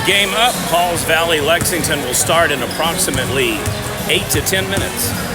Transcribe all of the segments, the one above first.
Game up. Halls Valley Lexington will start in approximately 8 to 10 minutes.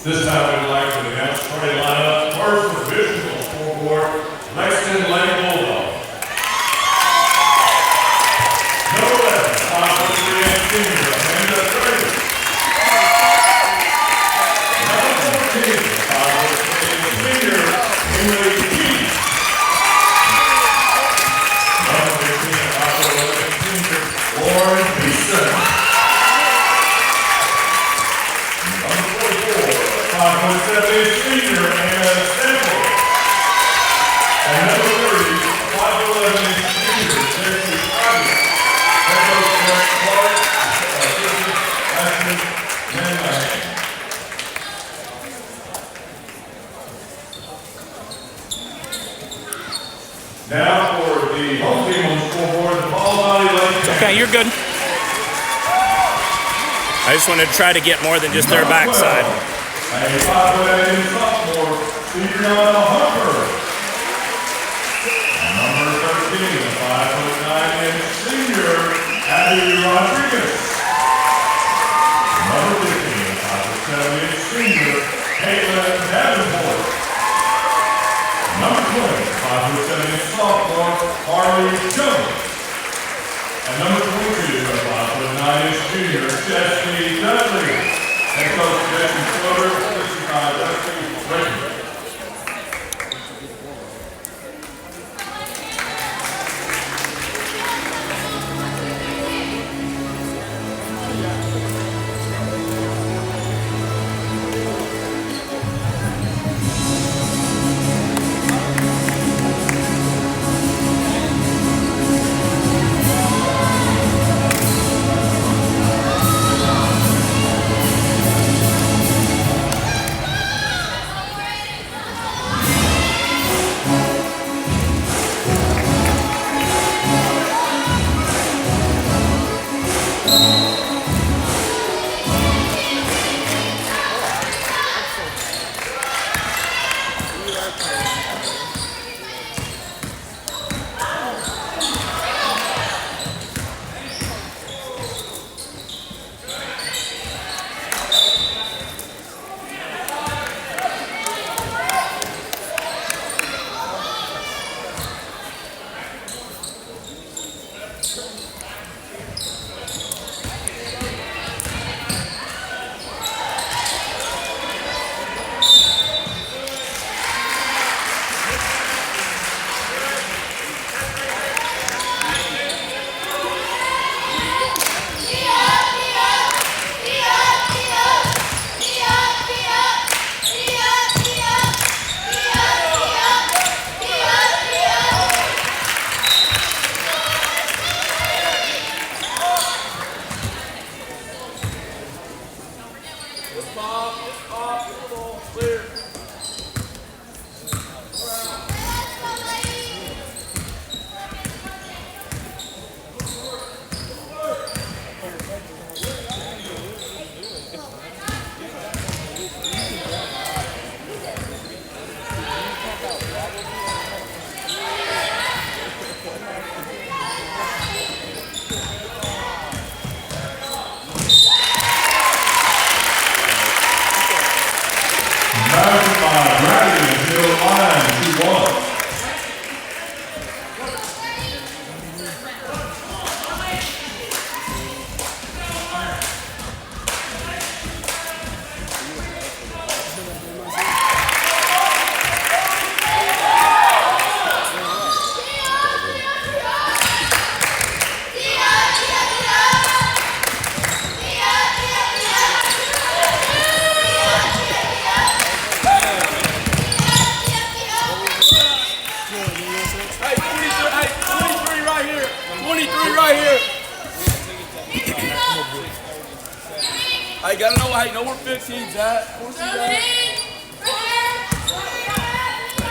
This time we'd like to announce starting lineup first for divisional scoreboard, Lexington Lady Bulldogs. Number 11, 5'3" and senior, Amanda Trader. Number 14, 5'3" and senior, Emily Key. Number 15, 5'11" and senior, Lauren Beeson. 5'7" senior, Anna Stample. And number 30, 5'11" senior, Jesse Ivy. That goes Grant Clark, Ashley Manman. Now for the home team on the scoreboard, the Ball Valley Lake. Okay, you're good. I just wanted to try to get more than just their backside. A 5'8" sophomore, Adriana Hunter. And number 13, 5'9" senior, Abby Rodriguez. Number 15, 5'7" senior, Caitlin Davenport. Number 20, 5'7" sophomore, Harley Jones. And number 22, 5'9" junior, Jesse Dudley. And Coach Jason Schroeder, 65, Dusty Richmond. I gotta know how you know where 15's at.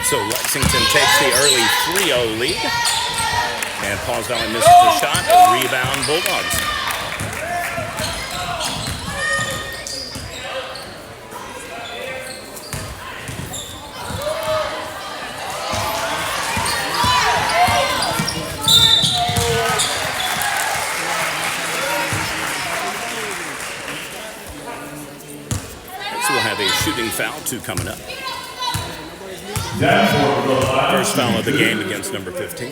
So Lexington takes the early 3-0 lead. And Pauls Valley misses the shot. A rebound, Bulldogs. Have a shooting foul, 2 coming up. Davenport will go to the line. First foul of the game against number 15.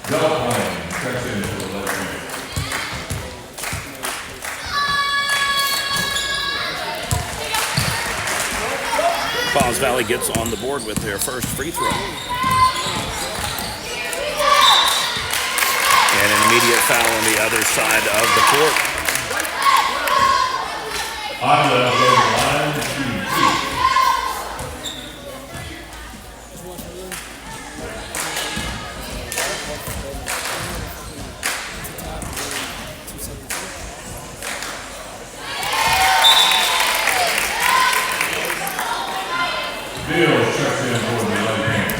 Delphine checks in for the Lexington. Paws Valley gets on the board with their first free throw. And an immediate foul on the other side of the court. On the line, Bill checks in for the Lexington.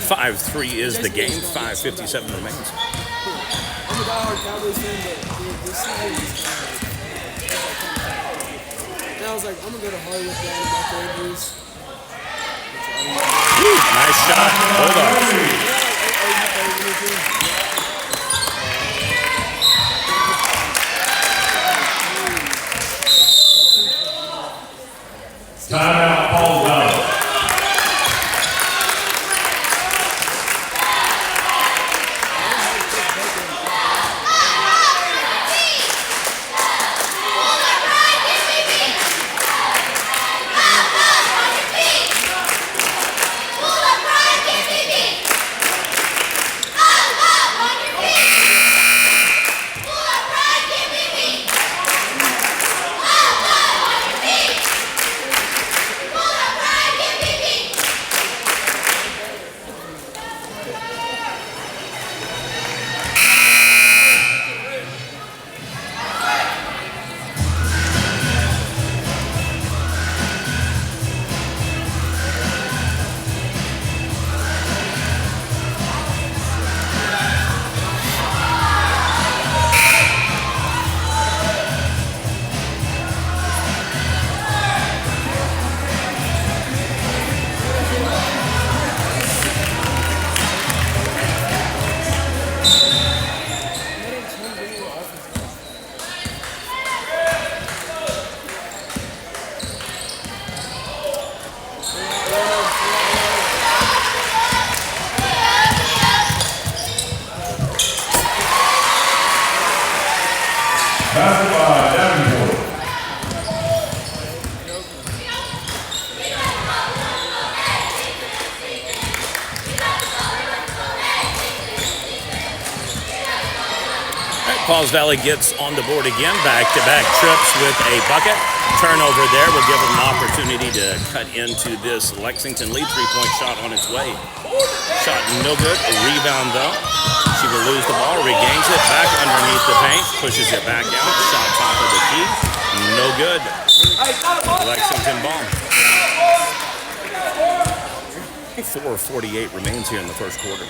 5-3 is the game. 5:57 remains. I'm a diehard Cowboys fan, but this season is and I was like, I'm gonna go to Hollywood down to Mark Andrews. Nice shot. Hold on. Timeout, Paul Valley. Paws Valley gets on the board again. Back-to-back trips with a bucket. Turnover there will give them an opportunity to cut into this Lexington lead. Three-point shot on its way. Shot no good. A rebound, though. She will lose the ball, regains it, back underneath the paint, pushes it back out. Shot top of the key. No good. Lexington ball. 4:48 remains here in the first quarter.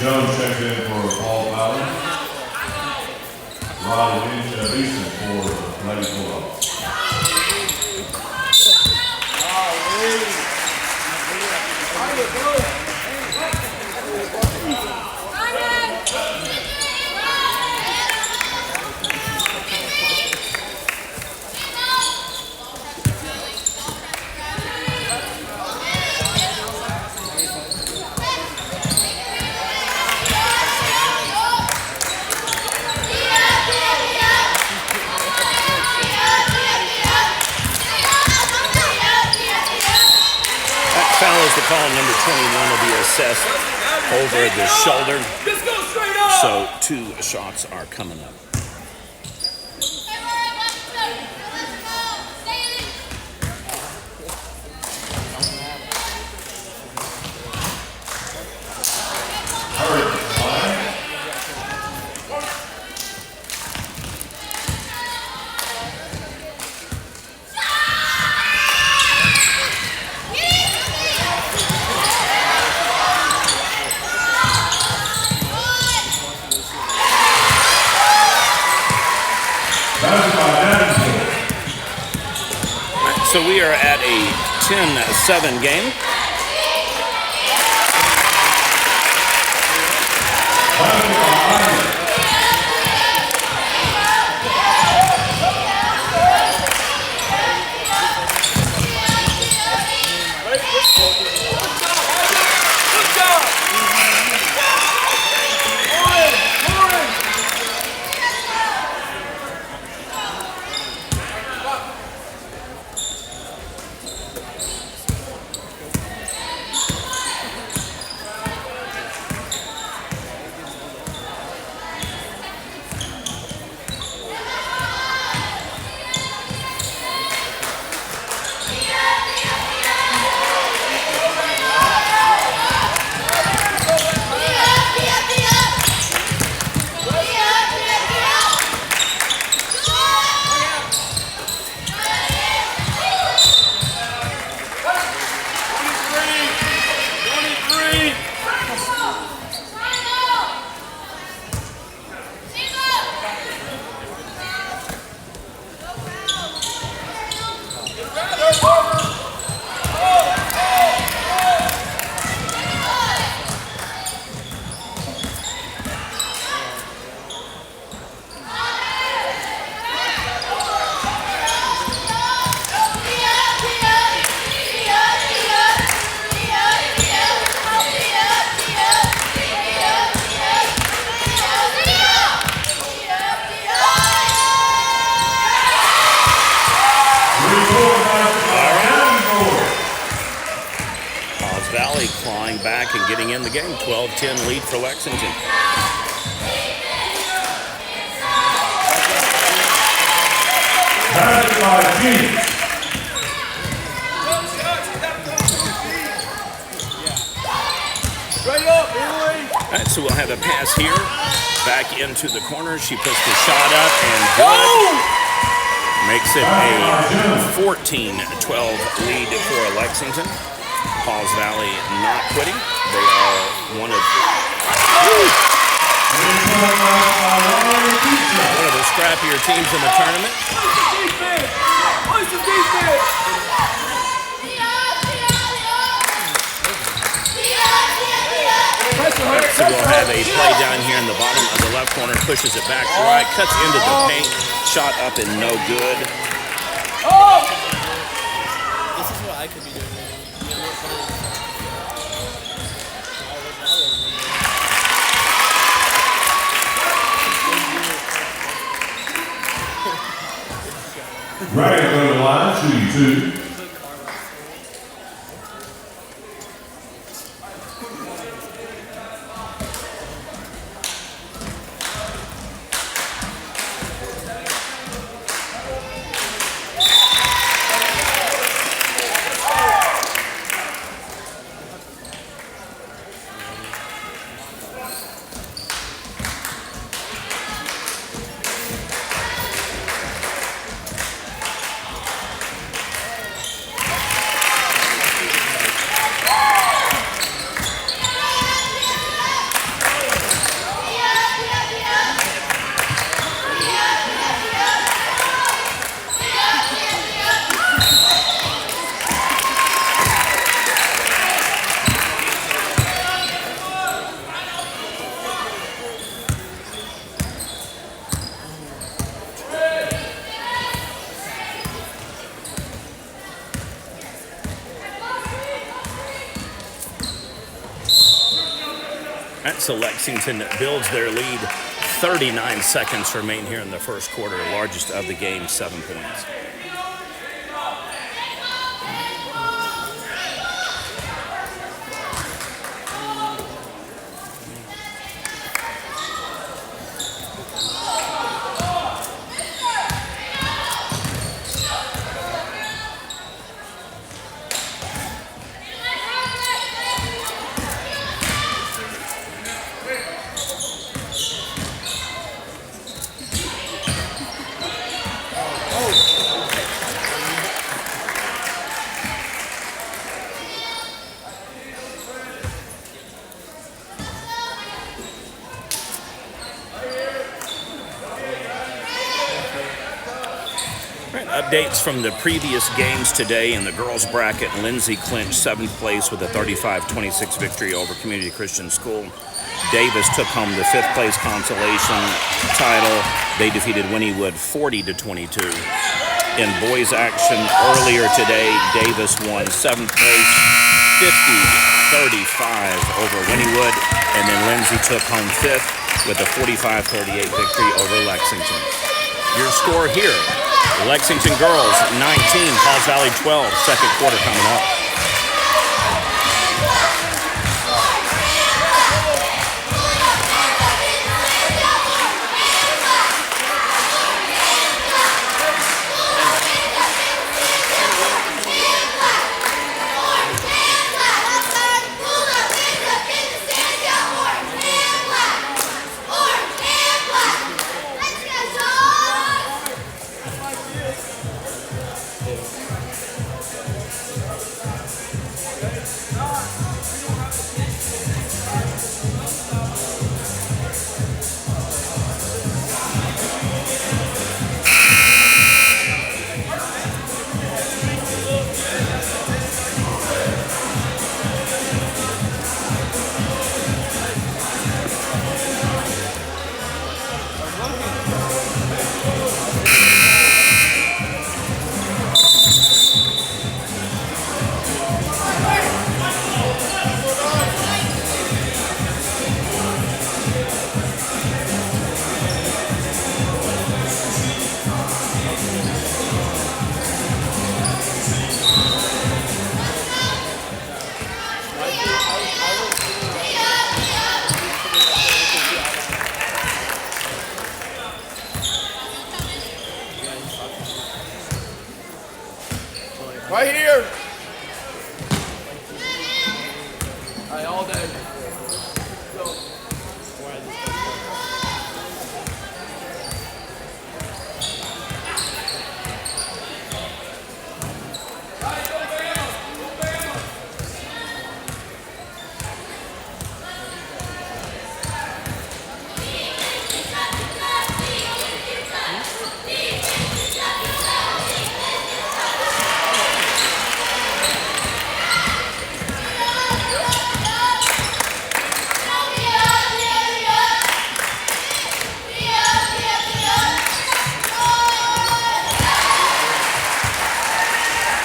Jones checks in for Paul Valley. Riley Easton for Lady Bulldogs. Foul is the call. Number 21 will be assessed over the shoulder. Just go straight up. So 2 shots are coming up. So we are at a 10-7 game. Valley clawing back and getting in the game. 12-10 lead for Lexington. All right, so we'll have a pass here. Back into the corner. She puts the shot up and good. Makes it a 14-12 lead for Lexington. Pauls Valley not quitting. They are one of the scrappier teams in the tournament. So we'll have a play down here in the bottom of the left corner. Pushes it back right. Cuts into the paint. Shot up and no good. This is what I could be doing. Right on the line, shooting 2. So Lexington builds their lead. 39 seconds remain here in the first quarter. Largest of the game, 7 points. Updates from the previous games today in the girls' bracket. Lindsay clinched 7th place with a 35-26 victory over Community Christian School. Davis took home the 5th place consolation title. They defeated Wynnewood 40-22. In boys' action earlier today, Davis won 7th place 50-35 over Wynnewood, and then Lindsay took home 5th with a 45-38 victory over Lexington. Your score here: Lexington girls 19, Pauls Valley 12. Second quarter coming up. Right here. Hey, all day. Go.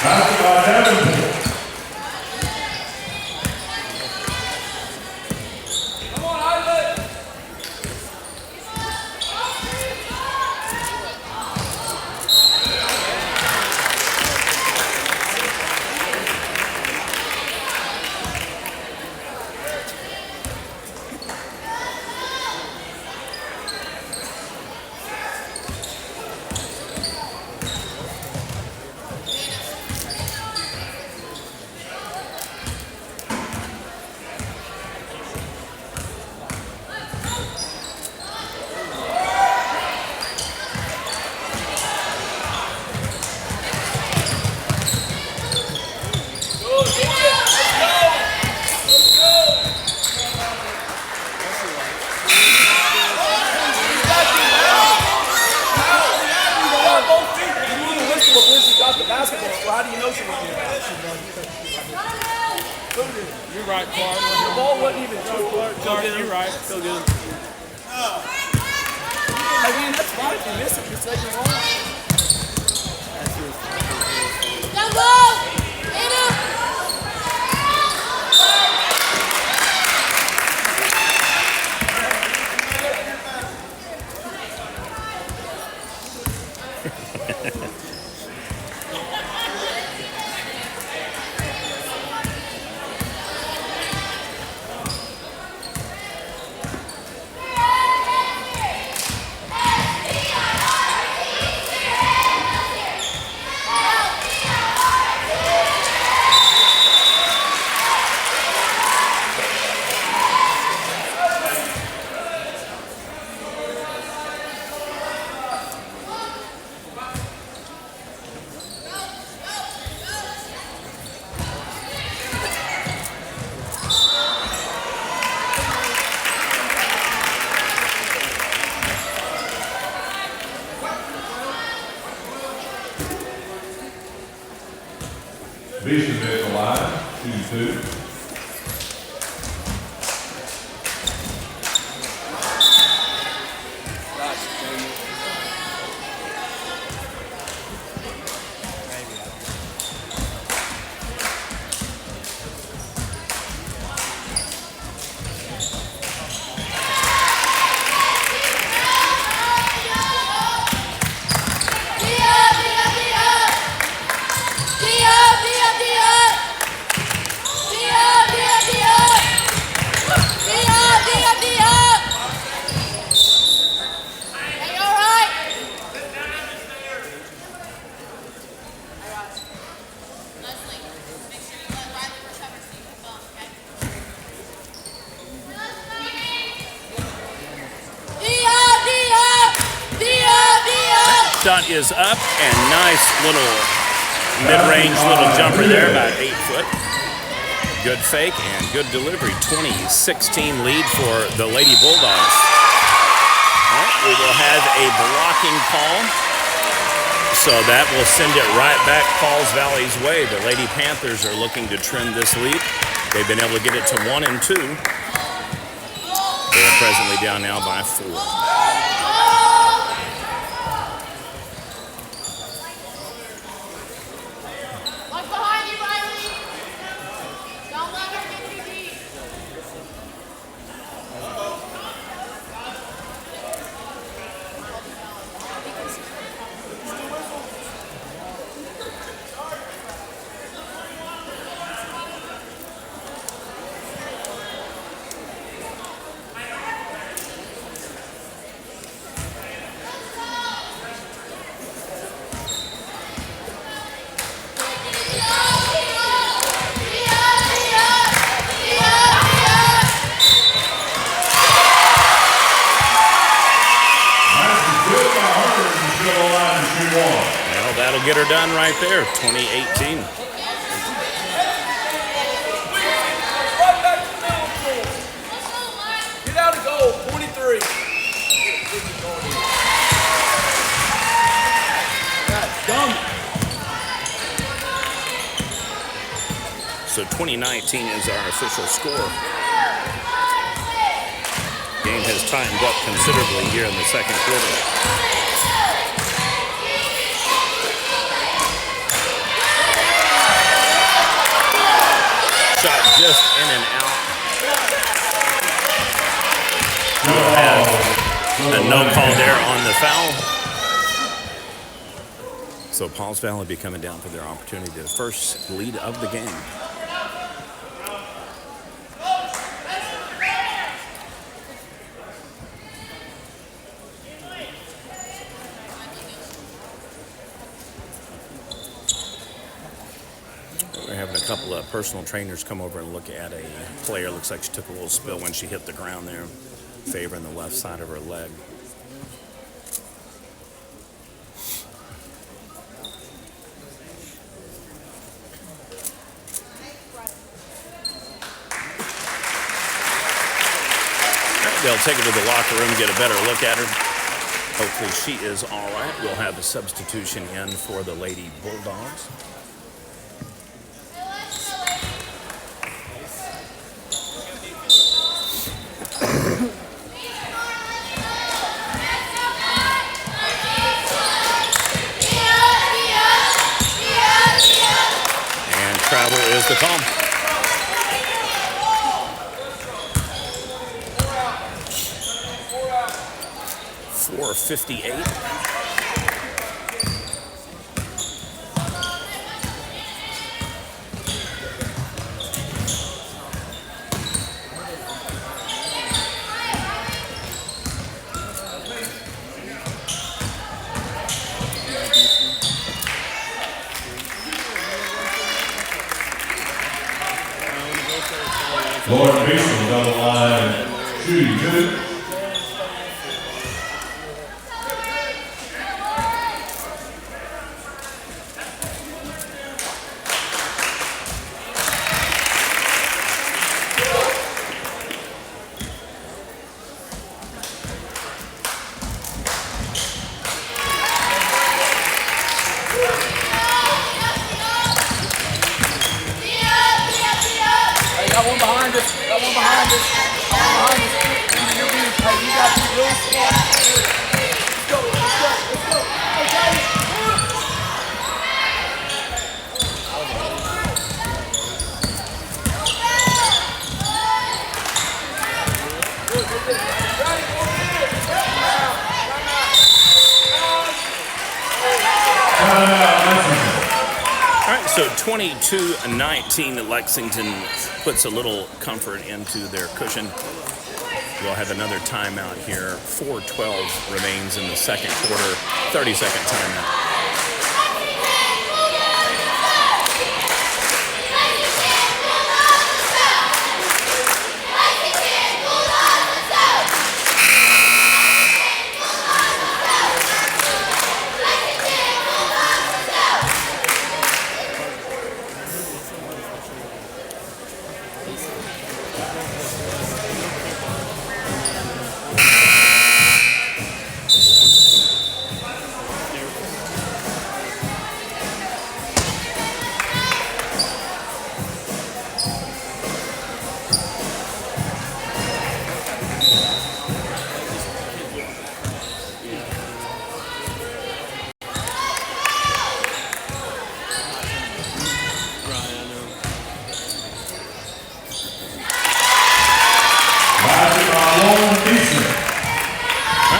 Basketball Davenport. How do you know she was there? You're right, Clark. The ball wasn't even true. Clark, you're right. Still good. I mean, that's fine if you miss it. You're taking it wrong. Down low! Beeson at the line, 2-2. Shot is up, and nice little mid-range little jumper there, about 8 foot. Good fake and good delivery. 20-16 lead for the Lady Bulldogs. All right, we will have a blocking call, so that will send it right back Pauls Valley's way. The Lady Panthers are looking to trim this lead. They've been able to get it to 1 and 2. They are presently down now by 4. Well, that'll get her done right there, 2018. Get out of goal, 23. So 2019 is our official score. Game has tightened up considerably here in the second quarter. Shot just in and out. We'll have a no call there on the foul. So Pauls Valley will be coming down for their opportunity to the first lead of the game. We're having a couple of personal trainers come over and look at a player. Looks like she took a little spill when she hit the ground there, favoring the left side of her leg. They'll take her to the locker room, get a better look at her. Hopefully she is all right. We'll have a substitution in for the Lady Bulldogs. And travel is the call. 4:58. Lauren Mason, double line, shooting good. Hey, got one behind us. Got one behind us. Got one behind us. You're being, hey, you got to be real smart. Let's go, let's go, let's go. Okay. All right, so 22-19, Lexington puts a little comfort into their cushion. We'll have another timeout here. 4:12 remains in the second quarter. 30-second timeout.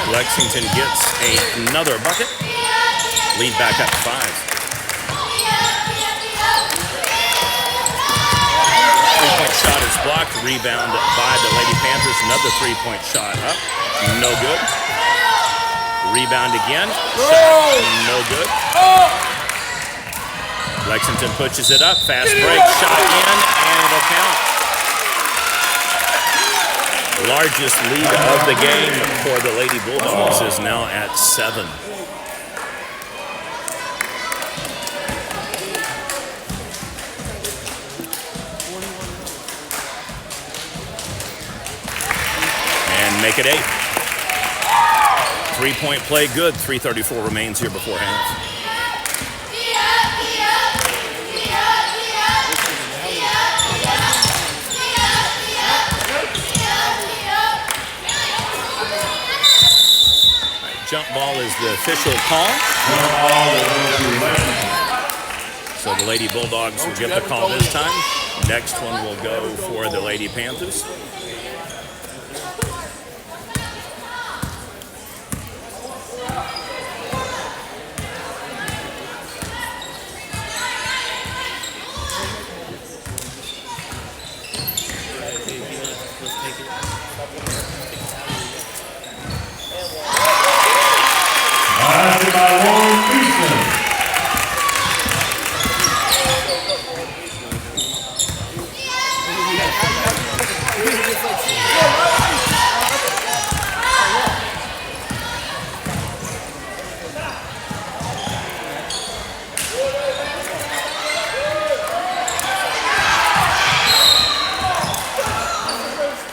Lexington gets another bucket. Lead back up to 5. Three-point shot is blocked. Rebound by the Lady Panthers. Another three-point shot up. No good. Rebound again. Shot no good. Lexington pushes it up. Fast break. Shot in, and it'll count. Largest lead of the game for the Lady Bulldogs is now at 7. And make it 8. 3-point play good. 3:34 remains here before half. Jump ball is the official call. So the Lady Bulldogs will get the call this time. Next one will go for the Lady Panthers.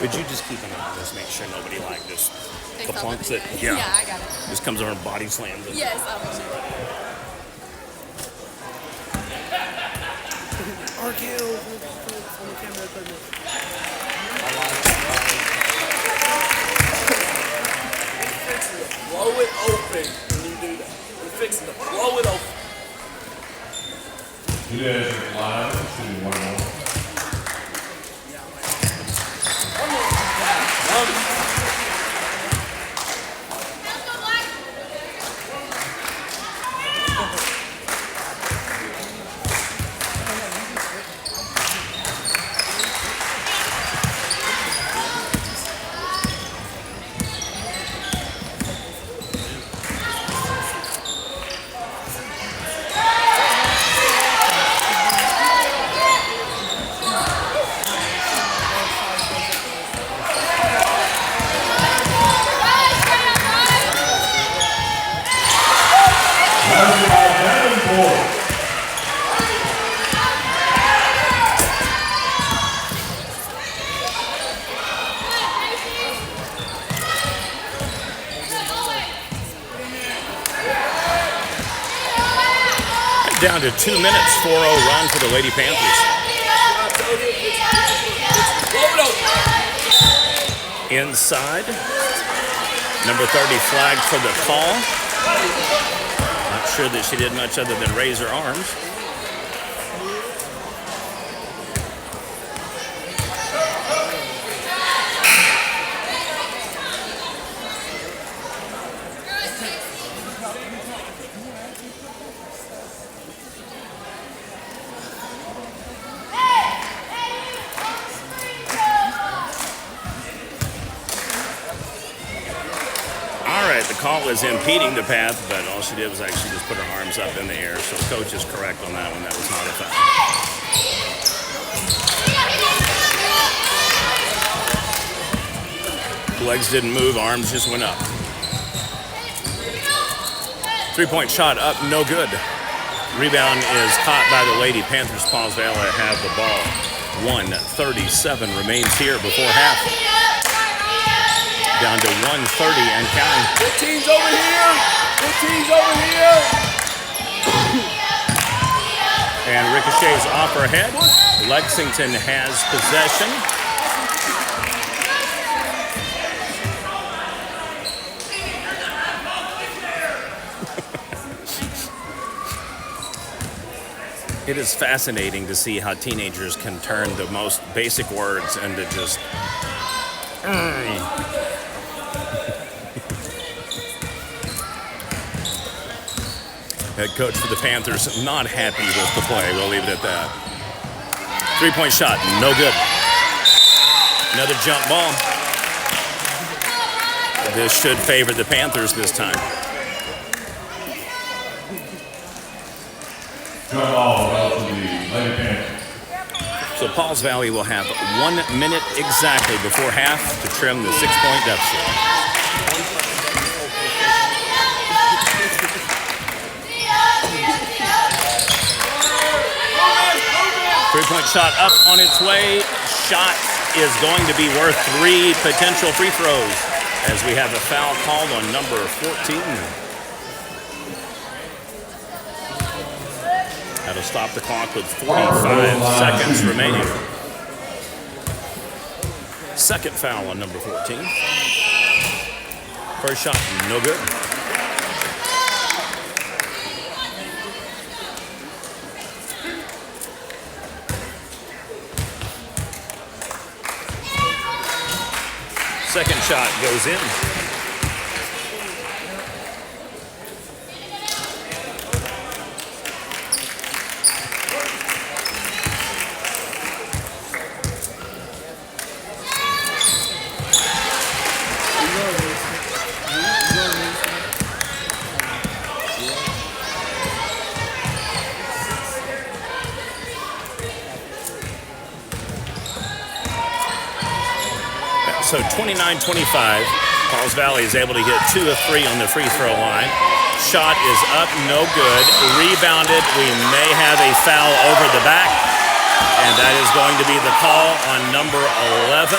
Would you just keep an eye on this, make sure nobody like just plunks it? Yeah, I got it. Just comes over and body slams it. Yes, I will. RKO on the camera equipment. Blow it open when you do that. We're fixing to blow it open. You guys are live, shooting 1 more. Down to 2 minutes, 4-0 run for the Lady Panthers. Inside. Number 30 flagged for the call. Not sure that she did much other than raise her arms. The call is impeding the path, but all she did was actually just put her arms up in the air. So coach is correct on that one. That was not a foul. Legs didn't move, arms just went up. 3-point shot up, no good. Rebound is caught by the Lady Panthers. Paws Valley have the ball. 1:37 remains here before half. Down to 1:30 and counting. 15's over here. 15's over here. And ricochets off her head. Lexington has possession. It is fascinating to see how teenagers can turn the most basic words into just... Head coach for the Panthers not happy with the play. We'll leave it at that. 3-point shot, no good. Another jump ball. This should favor the Panthers this time. Jump ball goes to the Lady Panthers. So Paws Valley will have 1 minute exactly before half to trim the 6-point deficit. Three-point shot up on its way. Shot is going to be worth 3 potential free throws as we have a foul called on number 14. That'll stop the clock with 45 seconds remaining. Second foul on number 14. First shot, no good. Second shot goes in. So 29-25, Paws Valley is able to get 2 of 3 on the free throw line. Shot is up, no good. Rebounded. We may have a foul over the back, and that is going to be the call on number 11.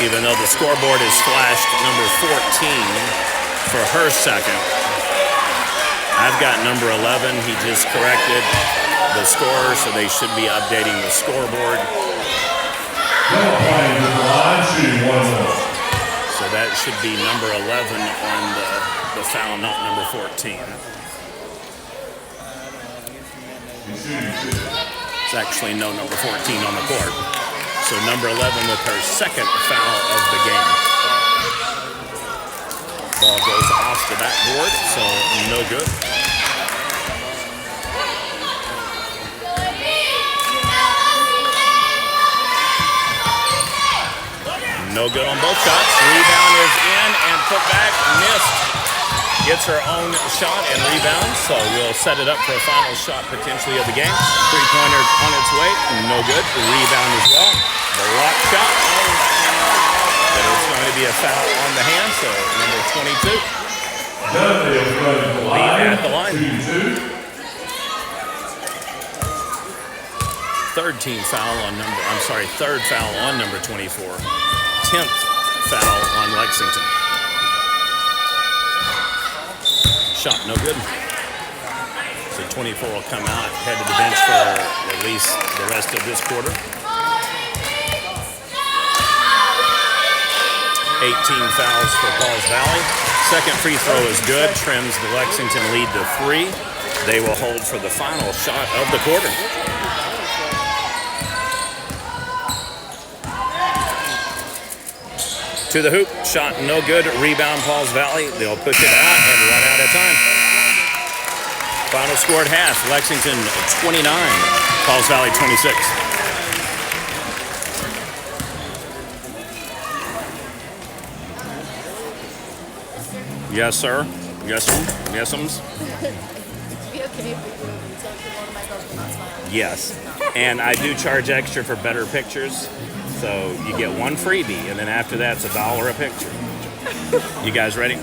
Even though the scoreboard is flashed number 14 for her second. I've got number 11. He just corrected the score, so they should be updating the scoreboard. Playing to the line, shooting 1 more. So that should be number 11 on the foul, not number 14. It's actually no number 14 on the court. So number 11 with her second foul of the game. Ball goes off the backboard, so no good. No good on both shots. Rebound is in and put back, missed. Gets her own shot and rebound, so we'll set it up for a final shot potentially of the game. Three-pointer on its way, no good. Rebound as well. Block shot. But it's going to be a foul on the hand, so number 22. Lead at the line. Third foul on number 24. 10th foul on Lexington. Shot no good. So 24 will come out, head to the bench for at least the rest of this quarter. 18 fouls for Pauls Valley. Second free throw is good, trims the Lexington lead to 3. They will hold for the final shot of the quarter. To the hoop, shot no good, rebound Pauls Valley. They'll push it out and run out of time. Final score at half, Lexington 29, Pauls Valley 26. Yes, sir. Yes, yesums. Be okay if we do. So one of my girls will not smile. Yes. And I do charge extra for better pictures. So you get one freebie, and then after that, it's $1 a picture. You guys ready?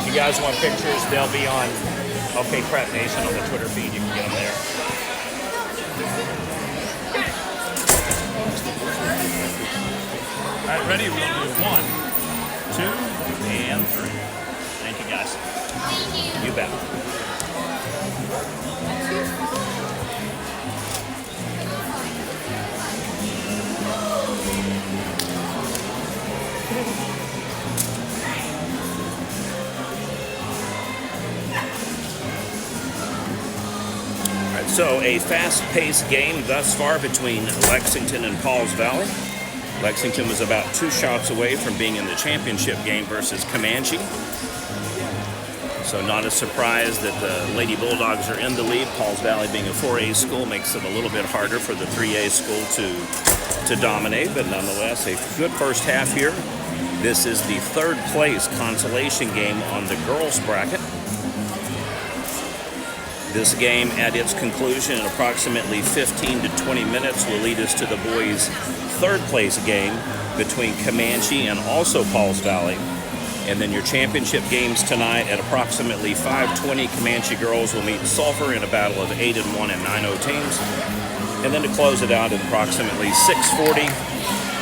If you guys want pictures, they'll be on OK Prep Nation on the Twitter feed. You can get them there. All right, ready? We'll do 1, 2, and 3. Thank you, guys. You bet. So a fast-paced game thus far between Lexington and Pauls Valley. Lexington was about 2 shots away from being in the championship game versus Comanche. So not a surprise that the Lady Bulldogs are in the lead. Pauls Valley being a 4A school makes it a little bit harder for the 3A school to dominate, but nonetheless a good first half here. This is the 3rd place consolation game on the girls bracket. This game, at its conclusion in approximately 15 to 20 minutes, will lead us to the boys' 3rd place game between Comanche and also Pauls Valley. And then your championship games tonight at approximately 5:20, Comanche girls will meet Sulphur in a battle of 8-1 and 9-0 teams. And then to close it out at approximately 6:40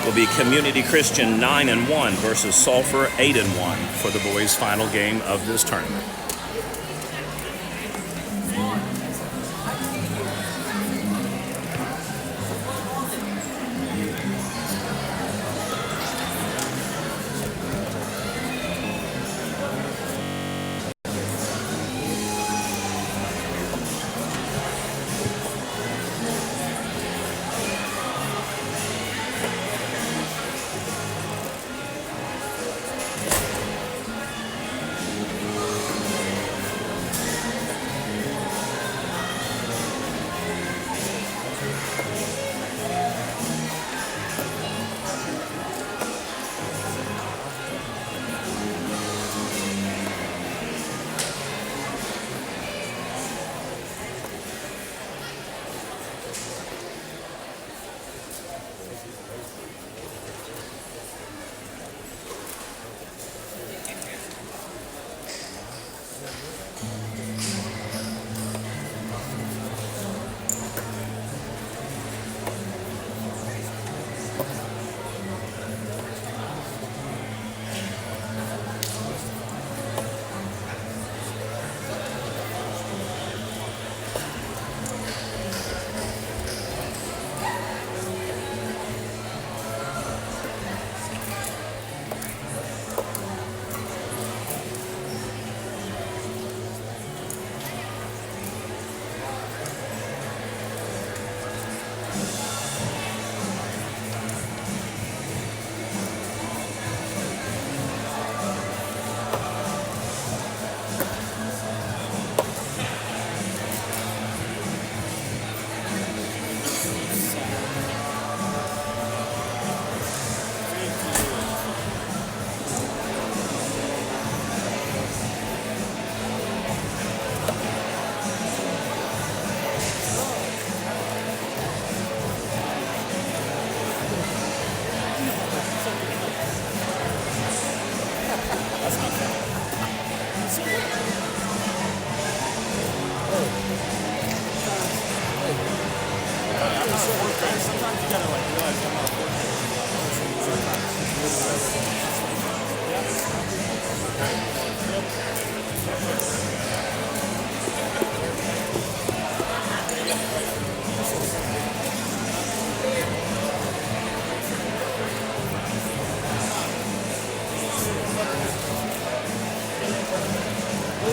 will be Community Christian 9-1 versus Sulphur 8-1 for the boys' final game of this tournament.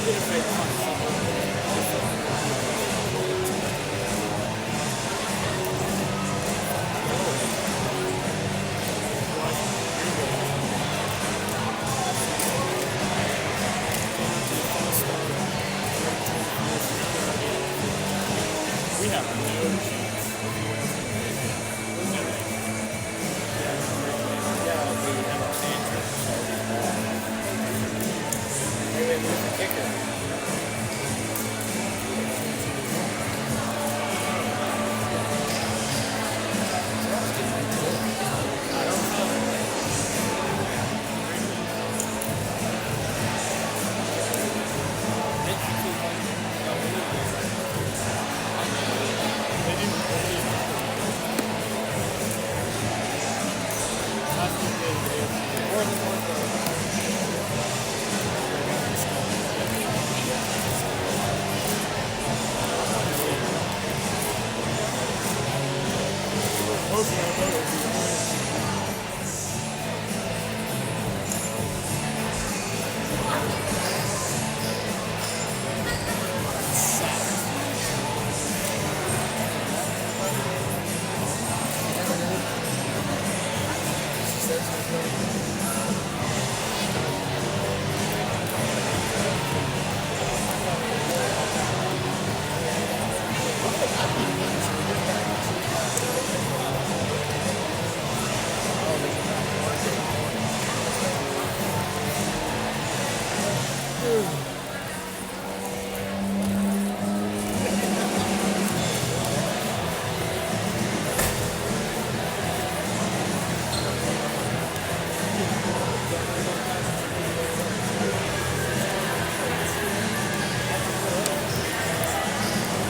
We have no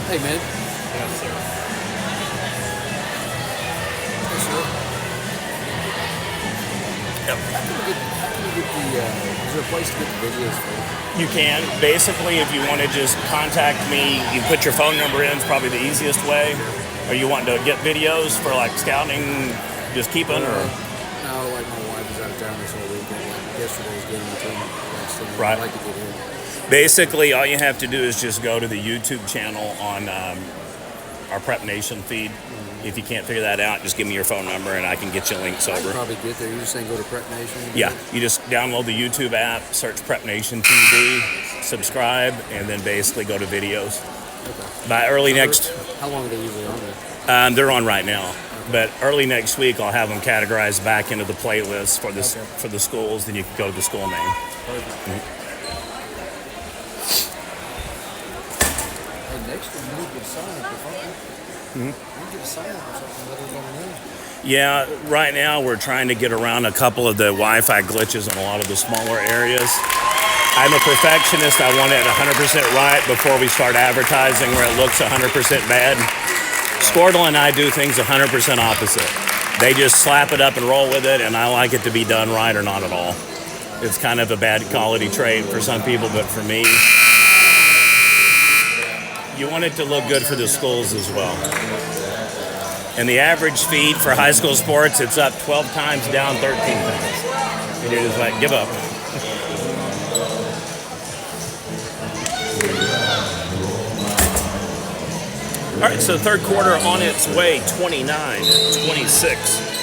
Hey, man. Yes, sir. Hey, sir. Yep. How can we get the, is there a place to get the videos from? You can. Basically, if you want to just contact me, you put your phone number in. It's probably the easiest way. Or you want to get videos for like scouting, just keeping, or No, like my wife is out of town this whole weekend. Like yesterday's game between Lexington. Right. I'd like to get in. basically all you have to do is just go to the YouTube channel on our Prep Nation feed. If you can't figure that out, just give me your phone number and I can get you links I can over. probably get there. You're just saying go to Prep Nation? Yeah, you just download the YouTube app, search Prep Nation TV, subscribe, and then basically go to videos. Okay. By early next, How long are they usually on there? they're on right now. But early next week, I'll have them categorized back into the playlist for this for the schools. Then you can go to the school name. Perfect. Hey, next year you need to get a sign up if I You get a sign up or something, let everybody know. Yeah, right now we're trying to get around a couple of the Wi-Fi glitches in a lot of the smaller areas. I'm a perfectionist. I want it 100% right before we start advertising where it looks 100% bad. Squirtle and I do things 100% opposite. They just slap it up and roll with it, and I like it to be done right or not at all. It's kind of a bad quality trait for some people, but for me, you want it to look good for the schools as well. And the average feed for high school sports, it's up 12 times, down 13 times. And you're just like, give up. All right, so third quarter on its way, 29-26.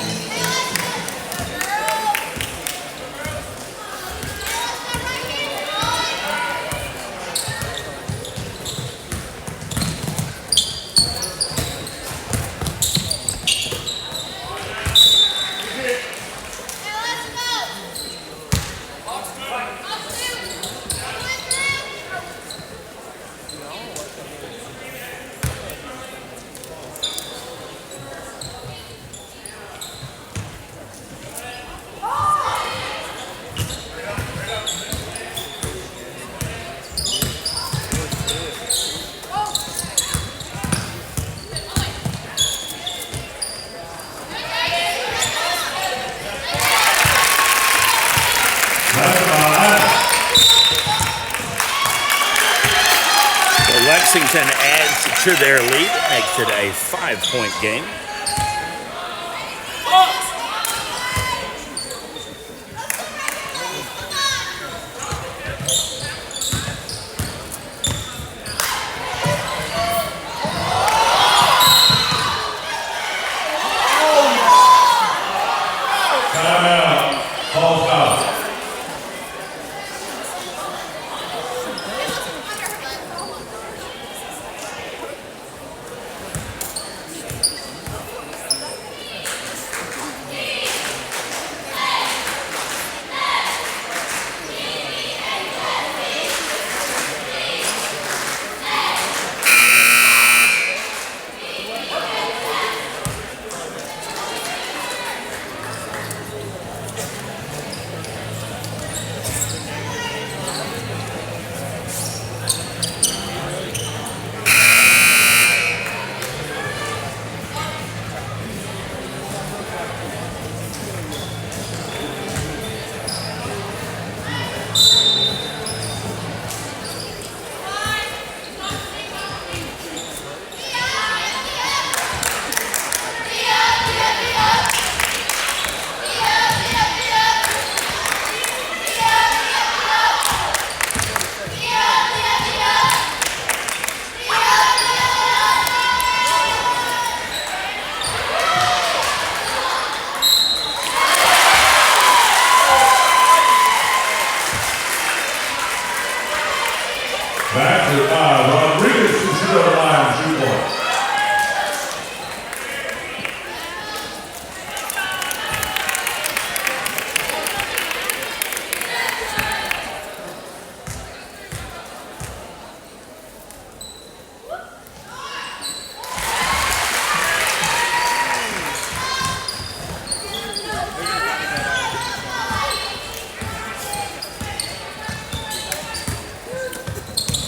Lexington adds to their lead, makes it a 5-point game.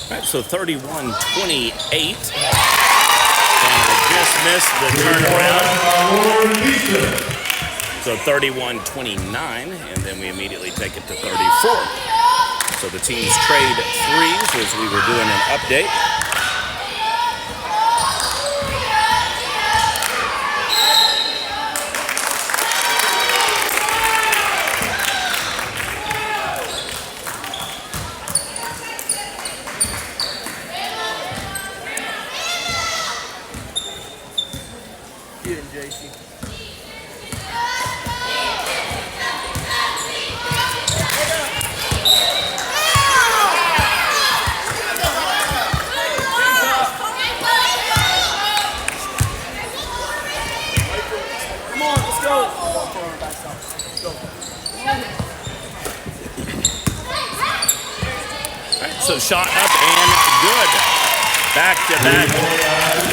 All right, so 31-28. And I just missed the turnaround. So 31-29, and then we immediately take it to 34. So the teams trade threes as we were doing an update. Get him, JC. Come on, let's go. Let's go. All right, so shot up and good. Back-to-back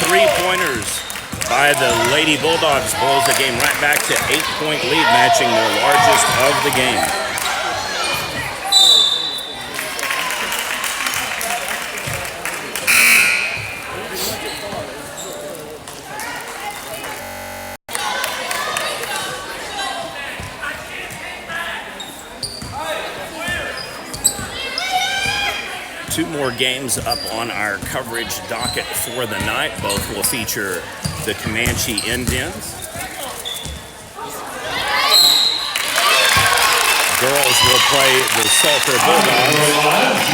three-pointers by the Lady Bulldogs. Blows the game right back to 8-point lead, matching their largest of the game. Two more games up on our coverage docket for the night. Both will feature the Comanche Indians. Girls will play the Salter Bulldogs.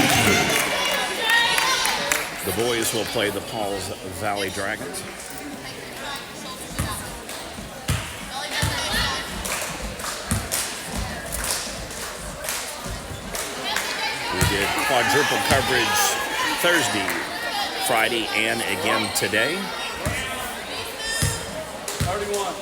The boys will play the Pauls Valley Dragons. We did quadruple coverage Thursday, Friday, and again today. 31.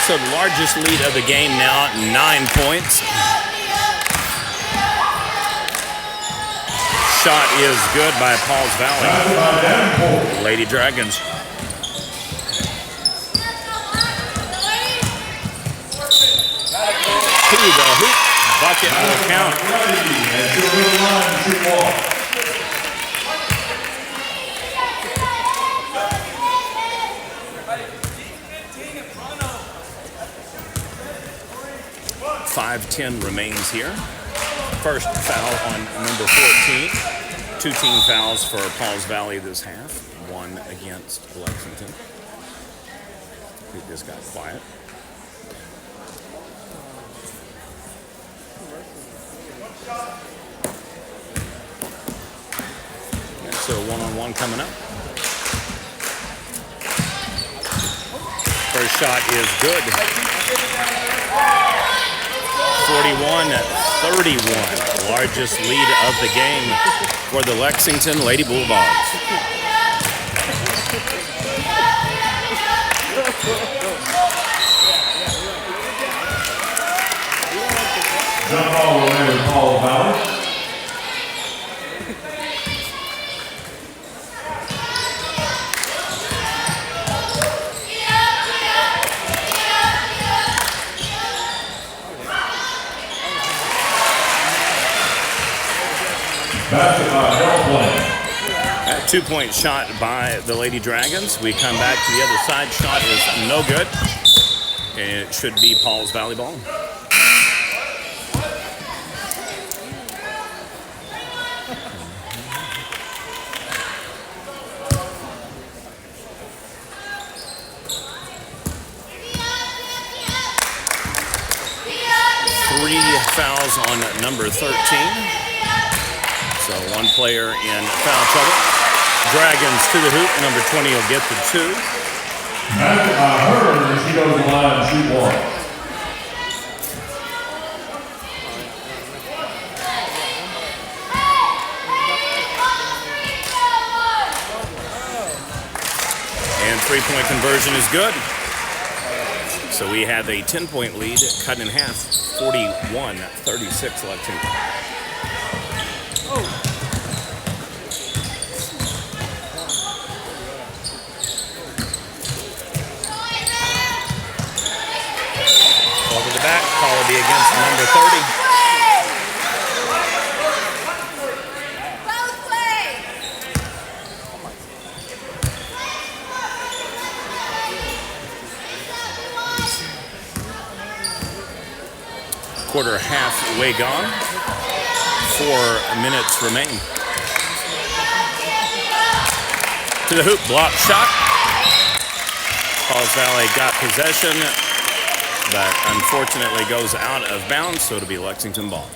So the largest lead of the game now, 9 points. Shot is good by Pauls Valley. Lady Dragons. To the hoop, bucket will count. .5:10 remains here. First foul on number 14. 2 team fouls for Pauls Valley this half. One against Lexington. It just got quiet. And so one-on-one coming up. First shot is good. 41-31, largest lead of the game for the Lexington Lady Bulldogs. Jump ball will enter Pauls Valley. That 2-point shot by the Lady Dragons. We come back to the other side. Shot is no good. And it should be Pauls Valley ball. Three fouls on number 13. So one player in foul trouble. Dragons to the hoop. Number 20 will get the 2. She goes to the line and shoot one. And 3-point conversion is good. So we have a 10-point lead cut in half, 41-36 Lexington. Over the back, call will be against number 30. Quarter halfway gone. 4 minutes remain. To the hoop, block shot. Pauls Valley got possession, but unfortunately goes out of bounds, so it'll be Lexington ball.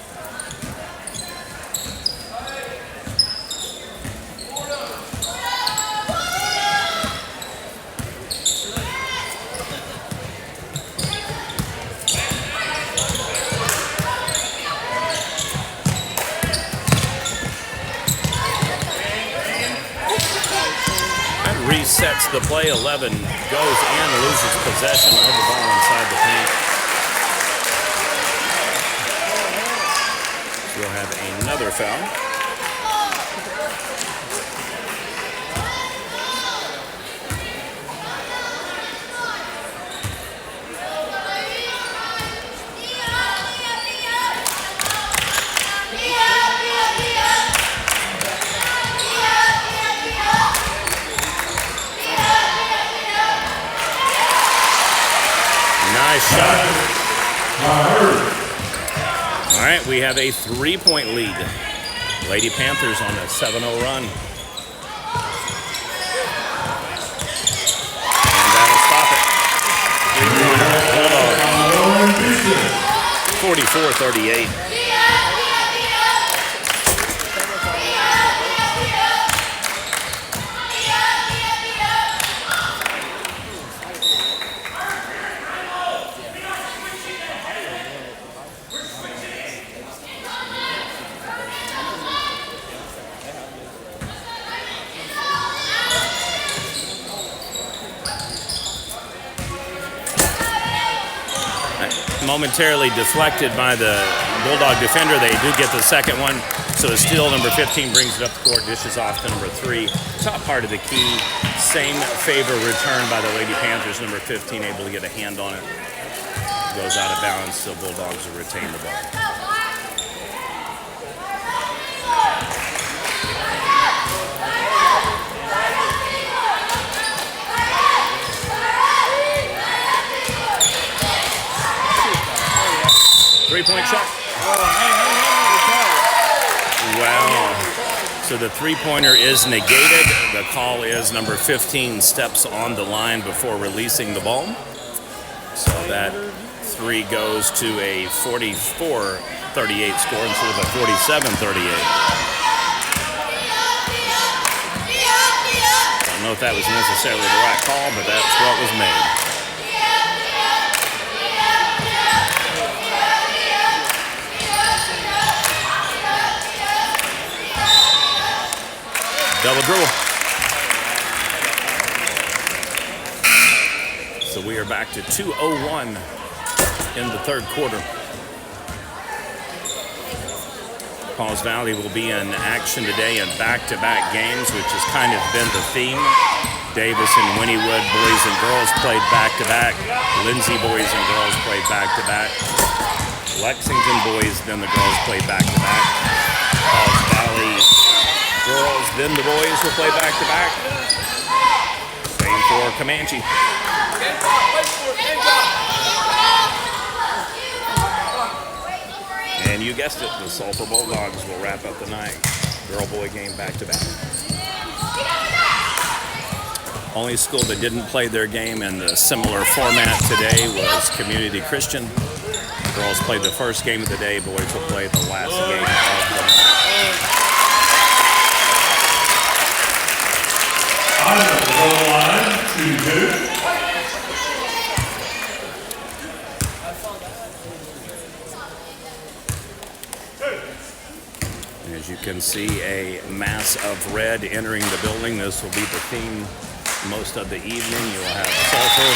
Resets the play. 11 goes and loses possession of the ball inside the paint. We'll have another foul. Nice shot. All right, we have a 3-point lead. Lady Panthers on a 7-0 run. And that'll stop it. 44-38. Momentarily deflected by the Bulldog defender. They do get the second one. So still number 15 brings it up the court, dishes off to number 3. Top part of the key. Same favor return by the Lady Panthers. Number 15 able to get a hand on it. Goes out of bounds, so Bulldogs will retain the ball. Three-point shot. Wow. So the three-pointer is negated. The call is number 15 steps on the line before releasing the ball. So that 3 goes to a 44-38 score instead of a 47-38. I don't know if that was necessarily the right call, but that's what was made. Double dribble. So we are back to 2:01 in the third quarter. Pauls Valley will be in action today in back-to-back games, which has kind of been the theme. Davis and Wynnewood boys and girls played back-to-back. Lindsay boys and girls played back-to-back. Lexington boys, then the girls played back-to-back. Pauls Valley girls, then the boys will play back-to-back. Same for Comanche. And you guessed it, the Sulphur Bulldogs will wrap up the night. Girl-boy game back-to-back. Only school that didn't play their game in the similar format today was Community Christian. Girls played the first game of the day. Boys will play the last game of the night. On the goal line, 2-2. As you can see, a mass of red entering the building. This will be the theme most of the evening. You will have sulfur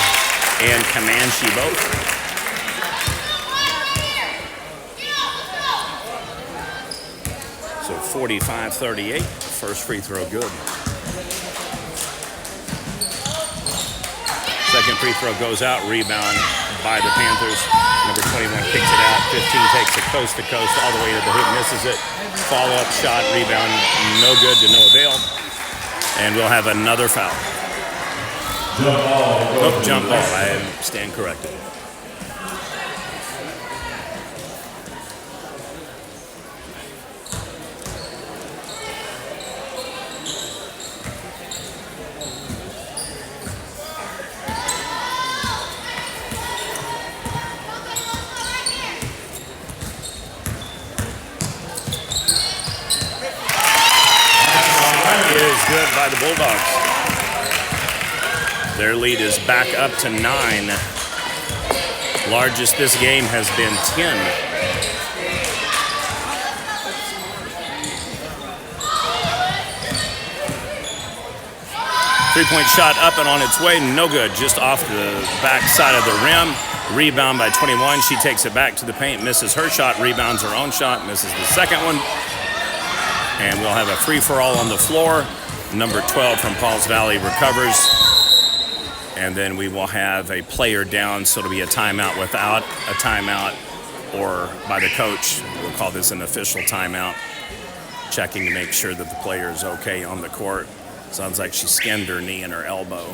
and Comanche both. So 45-38, first free throw good. Second free throw goes out, rebound by the Panthers. Number 21 kicks it out, 15 takes it coast to coast all the way to the hoop, misses it. Follow-up shot, rebound, no good, to no avail. And we'll have another foul. Jump ball. Nope, jump ball, I stand corrected. Is good by the Bulldogs. Their lead is back up to 9. Largest this game has been 10. Three-point shot up and on its way, no good, just off the back side of the rim. Rebound by 21, she takes it back to the paint, misses her shot, rebounds her own shot, misses the second one. And we'll have a free-for-all on the floor. Number 12 from Pauls Valley recovers. And then we will have a player down, so it'll be a timeout without a timeout, or by the coach. We'll call this an official timeout, checking to make sure that the player is okay on the court. Sounds like she skinned her knee and her elbow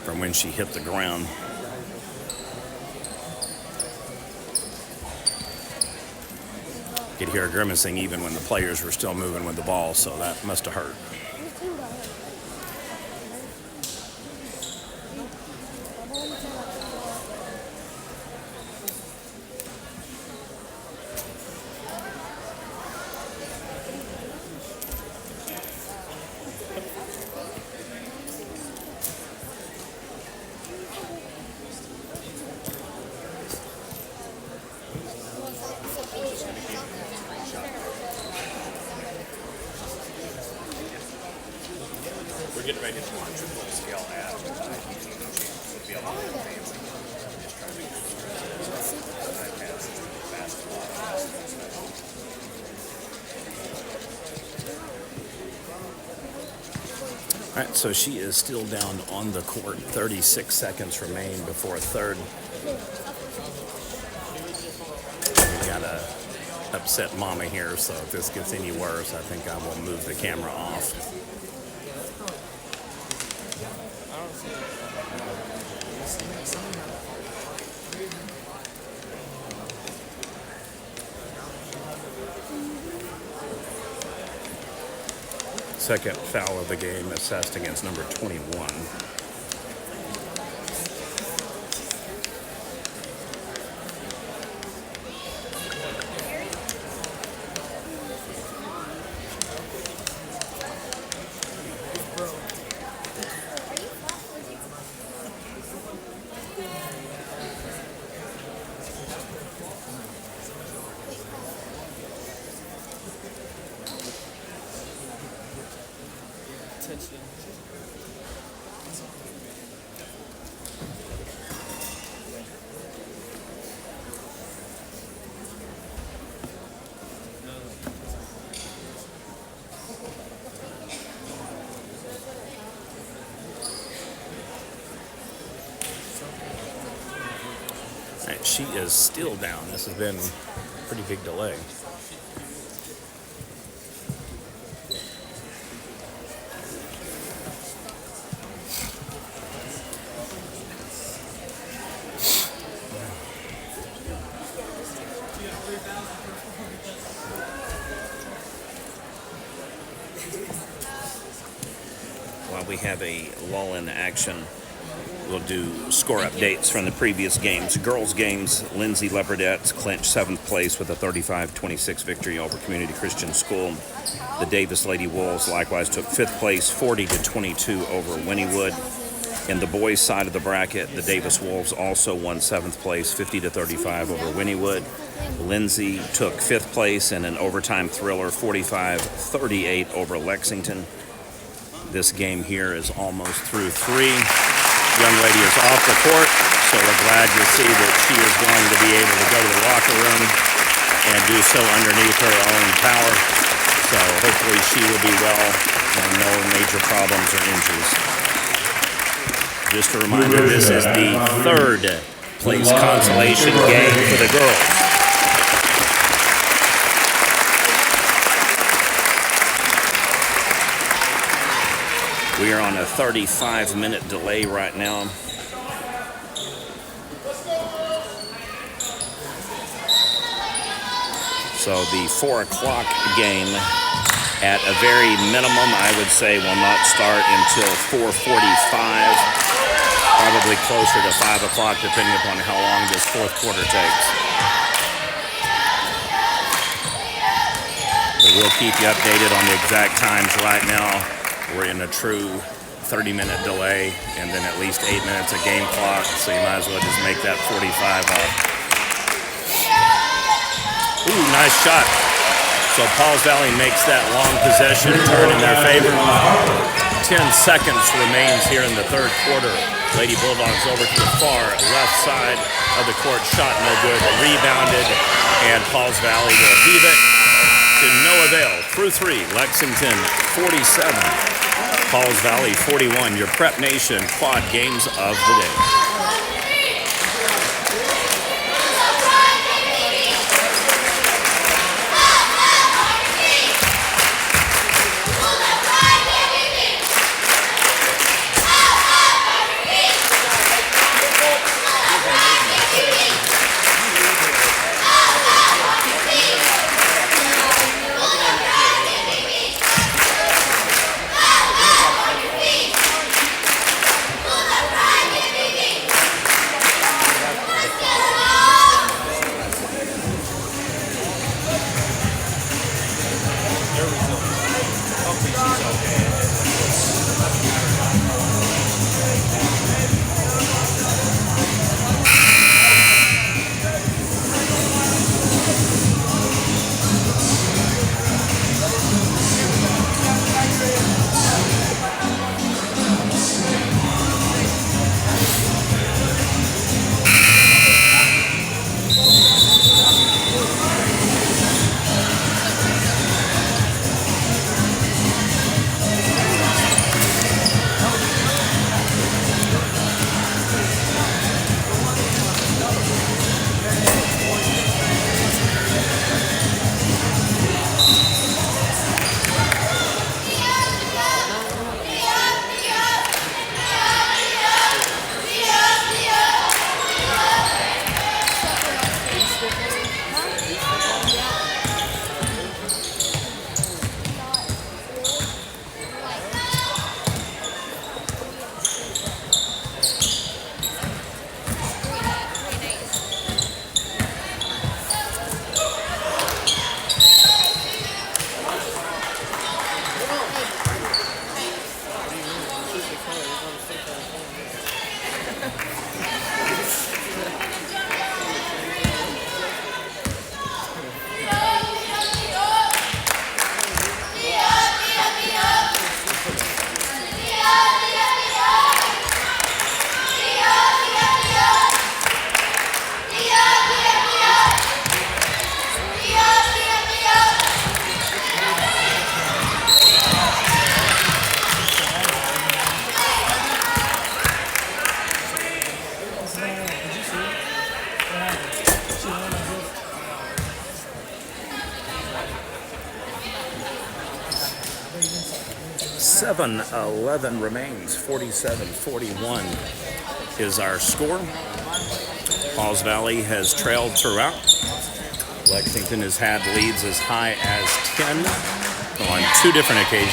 from when she hit the ground. Could hear her grimacing even when the players were still moving with the ball, so that must have hurt. We're getting ready to watch a full scale ad. All right, so she is still down on the court. 36 seconds remain before a third. We got a upset mama here, so if this gets any worse, I think I will move the camera off. Second foul of the game assessed against number 21. And she is still down. This has been a pretty big delay. While we have a lull in action, we'll do score updates from the previous games. Girls games, Lindsay Leopardettes clinched 7th place with a 35-26 victory over Community Christian School. The Davis Lady Wolves likewise took 5th place, 40-22 over Wynnewood. In the boys' side of the bracket, the Davis Wolves also won 7th place, 50-35 over Wynnewood. Lindsay took 5th place in an overtime thriller, 45-38 over Lexington. This game here is almost through 3. Young lady is off the court. So we're glad to see that she is going to be able to go to the locker room and do so underneath her own power. So hopefully she will be well and no major problems or injuries. Just a reminder, this is the third place consolation game for the girls. We are on a 35-minute delay right now. So the 4 o'clock game, at a very minimum, I would say, will not start until 4:45, probably closer to 5 o'clock, depending upon how long this fourth quarter takes. But we'll keep you updated on the exact times. Right now, we're in a true 30-minute delay, and then at least 8 minutes of game clock, so you might as well just make that 45 off. Ooh, nice shot. So Pauls Valley makes that long possession turn in their favor. 10 seconds remains here in the third quarter. Lady Bulldogs over to the far left side of the court. Shot no good. Rebounded, and Pauls Valley will heave it to no avail. Through 3, Lexington 47, Pauls Valley 41. Your Prep Nation quad games of the day. .11 remains. 47-41 is our score. Pauls Valley has trailed throughout. Lexington has had leads as high as 10 on 2 different occasions.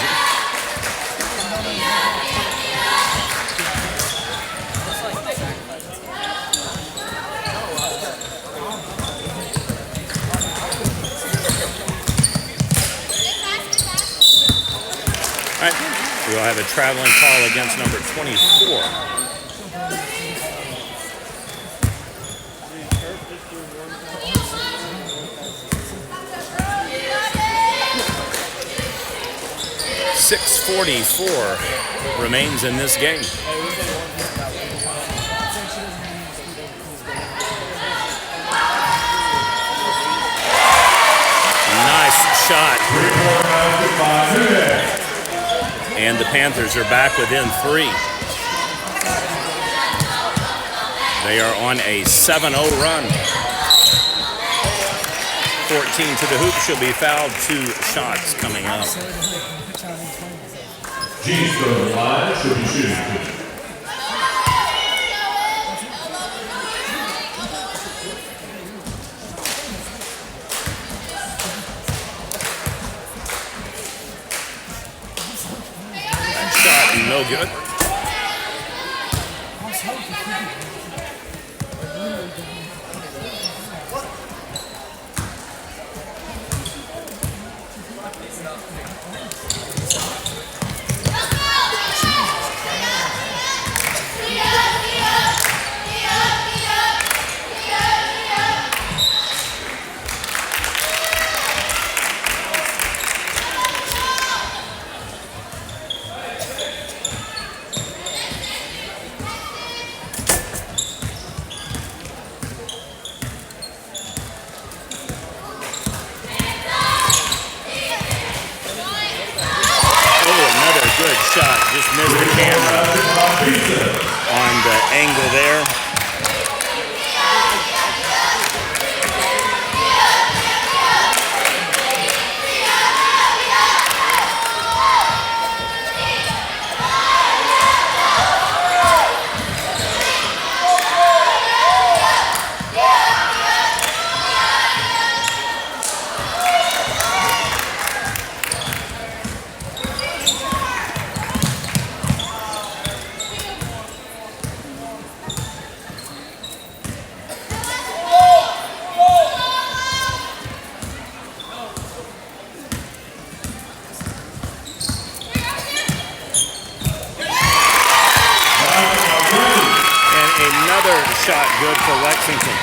All right, we'll have a traveling call against number 24. 6:44 remains in this game. shot. 3-point basket by Nunez. And the Panthers are back within 3. They are on a 7-0 run. 14 to the hoop. She'll be fouled. 2 shots coming up. Jeans go to the line. Should be shooting. Shot no good. Good shot, just missed the camera on the angle there. Shot good for Lexington.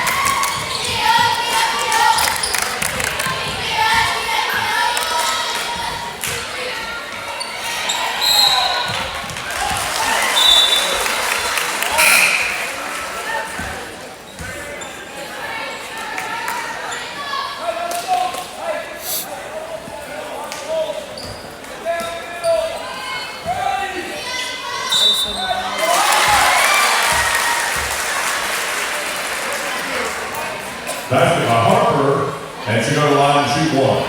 Basket by Harper, and she go to the line to shoot 1.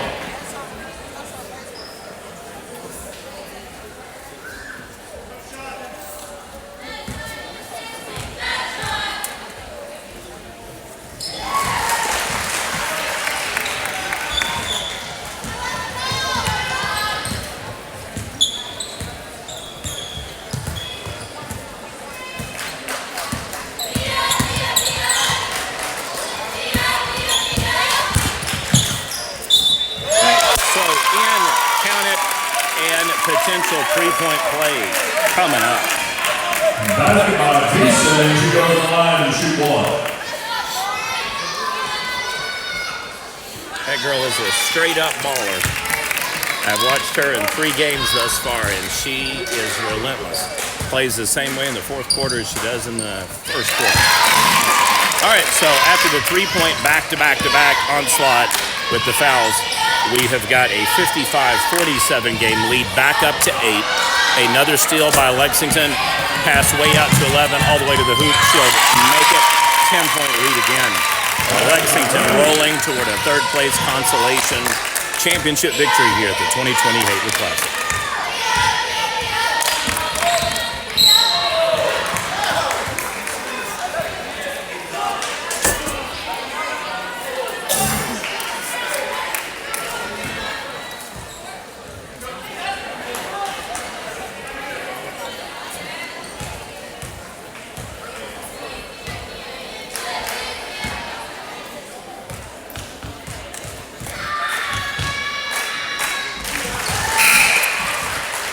Potential 3-point play coming up. Basket by Purcell, and she goes to the line and shoot 1. That girl is a straight-up baller. I've watched her in 3 games thus far, and she is relentless. Plays the same way in the fourth quarter as she does in the first quarter. All right, so after the 3-point back-to-back-to-back onslaught with the fouls, we have got a 55-47 game lead back up to 8. Another steal by Lexington. Pass way out to 11, all the way to the hoop. She'll make it. 10-point lead again. Lexington rolling toward a third-place consolation championship victory here at the 2020 Hately Classic.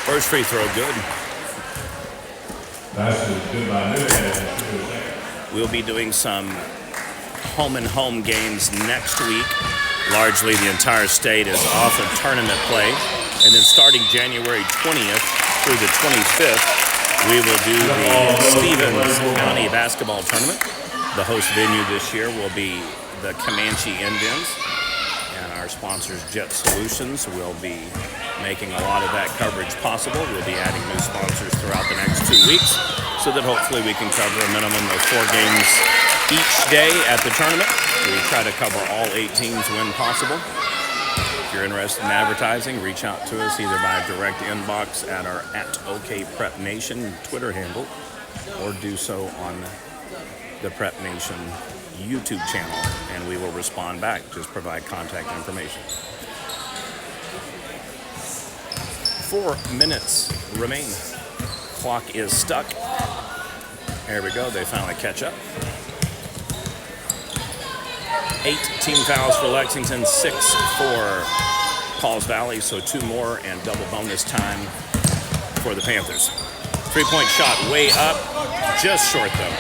First free throw, good. That's good by Nunez. We'll be doing some home-and-home games next week. Largely, the entire state is off of tournament play. And then starting January 20th through the 25th, we will do the Stevens County Basketball Tournament. The host venue this year will be the Comanche Indians. And Our sponsors, Jet Solutions, will be making a lot of that coverage possible. We'll be adding new sponsors throughout the next 2 weeks so that hopefully we can cover a minimum of 4 games each day at the tournament. We try to cover all 8 teams when possible. If you're interested in advertising, reach out to us either by direct inbox at our @OKPrepNation Twitter handle or do so on the Prep Nation YouTube channel, and we will respond back. Just provide contact information. 4 minutes remain. Clock is stuck. There we go. They finally catch up. 8 team fouls for Lexington, 6 for Pauls Valley, so 2 more and double bonus time for the Panthers. 3-point shot way up, just short though.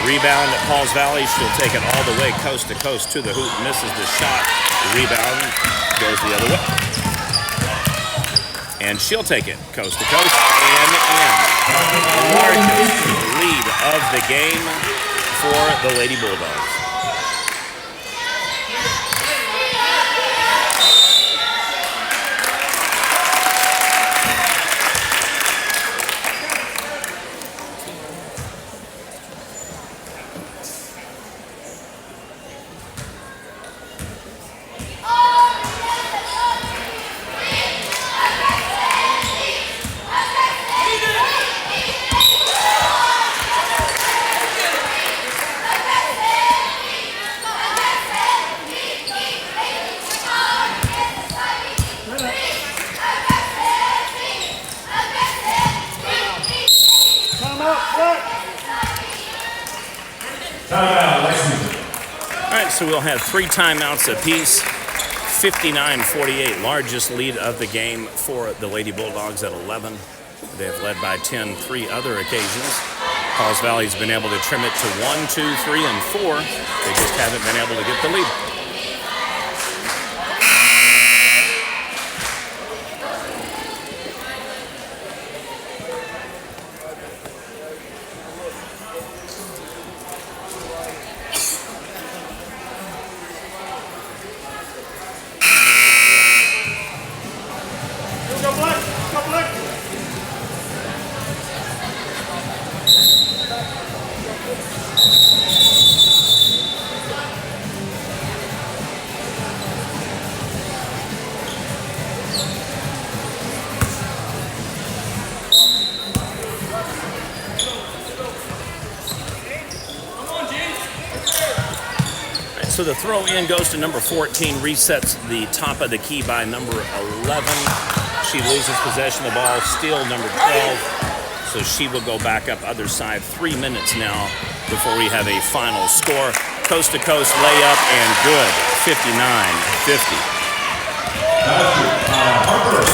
Rebound at Pauls Valley. She'll take it all the way coast to coast to the hoop. Misses the shot. Rebound goes the other way. And she'll take it coast to coast and in. Largest lead of the game for the Lady Bulldogs. Timeout, Lexington. All right, so we'll have 3 timeouts apiece. 59-48, largest lead of the game for the Lady Bulldogs at 11. They have led by 10 3 other occasions. Pauls Valley's been able to trim it to 1, 2, 3, and 4. They just haven't been able to get the lead. So the throw in goes to number 14, resets the top of the key by number 11. She loses possession of the ball, steal number 12. So she will go back up other side. 3 minutes now before we have a final score. Coast to coast layup and good. 59-50. Harper.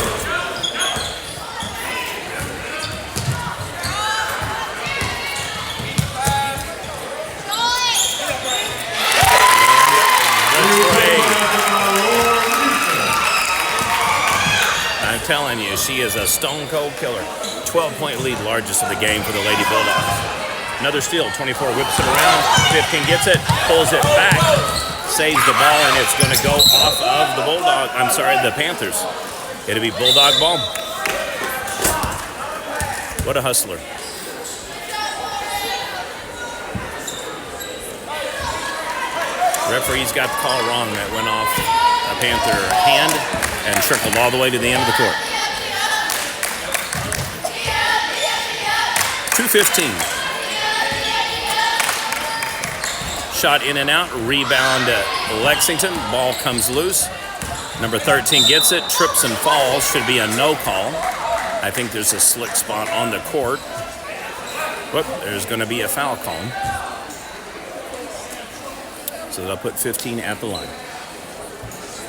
I'm telling you, she is a stone cold killer. 12-point lead, largest of the game for the Lady Bulldogs. Another steal, 24 whips it around, 15 gets it, pulls it back, saves the ball, and it's going to go off of the Panthers. It'll be Bulldog ball. What a hustler. Referee's got the call wrong. That went off a Panther hand and trickled all the way to the end of the court. 2:15. Shot in and out. Rebound Lexington. Ball comes loose. Number 13 gets it. Trips and falls. Should be a no call. I think there's a slick spot on the court. Whoop, there's going to be a foul call. So they'll put 15 at the line.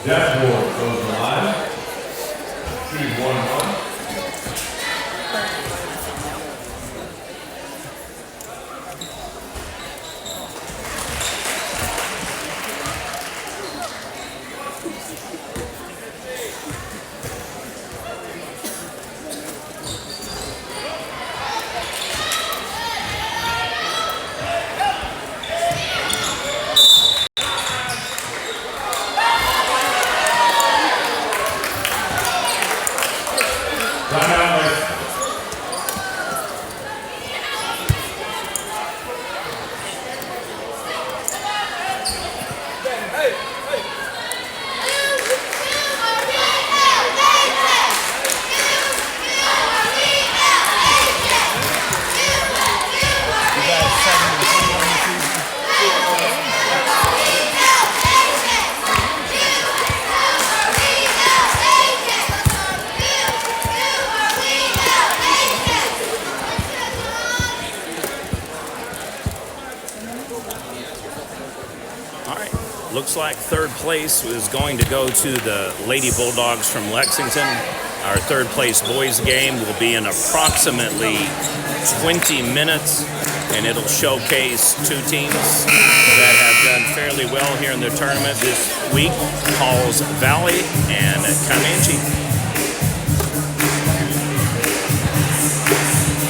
Dashboard goes the line. 3-1-1. All right. Looks like third place is going to go to the Lady Bulldogs from Lexington. Our third place boys game will be in approximately 20 minutes, and it'll showcase two teams that have done fairly well here in the tournament this week, Halls Valley and Comanche.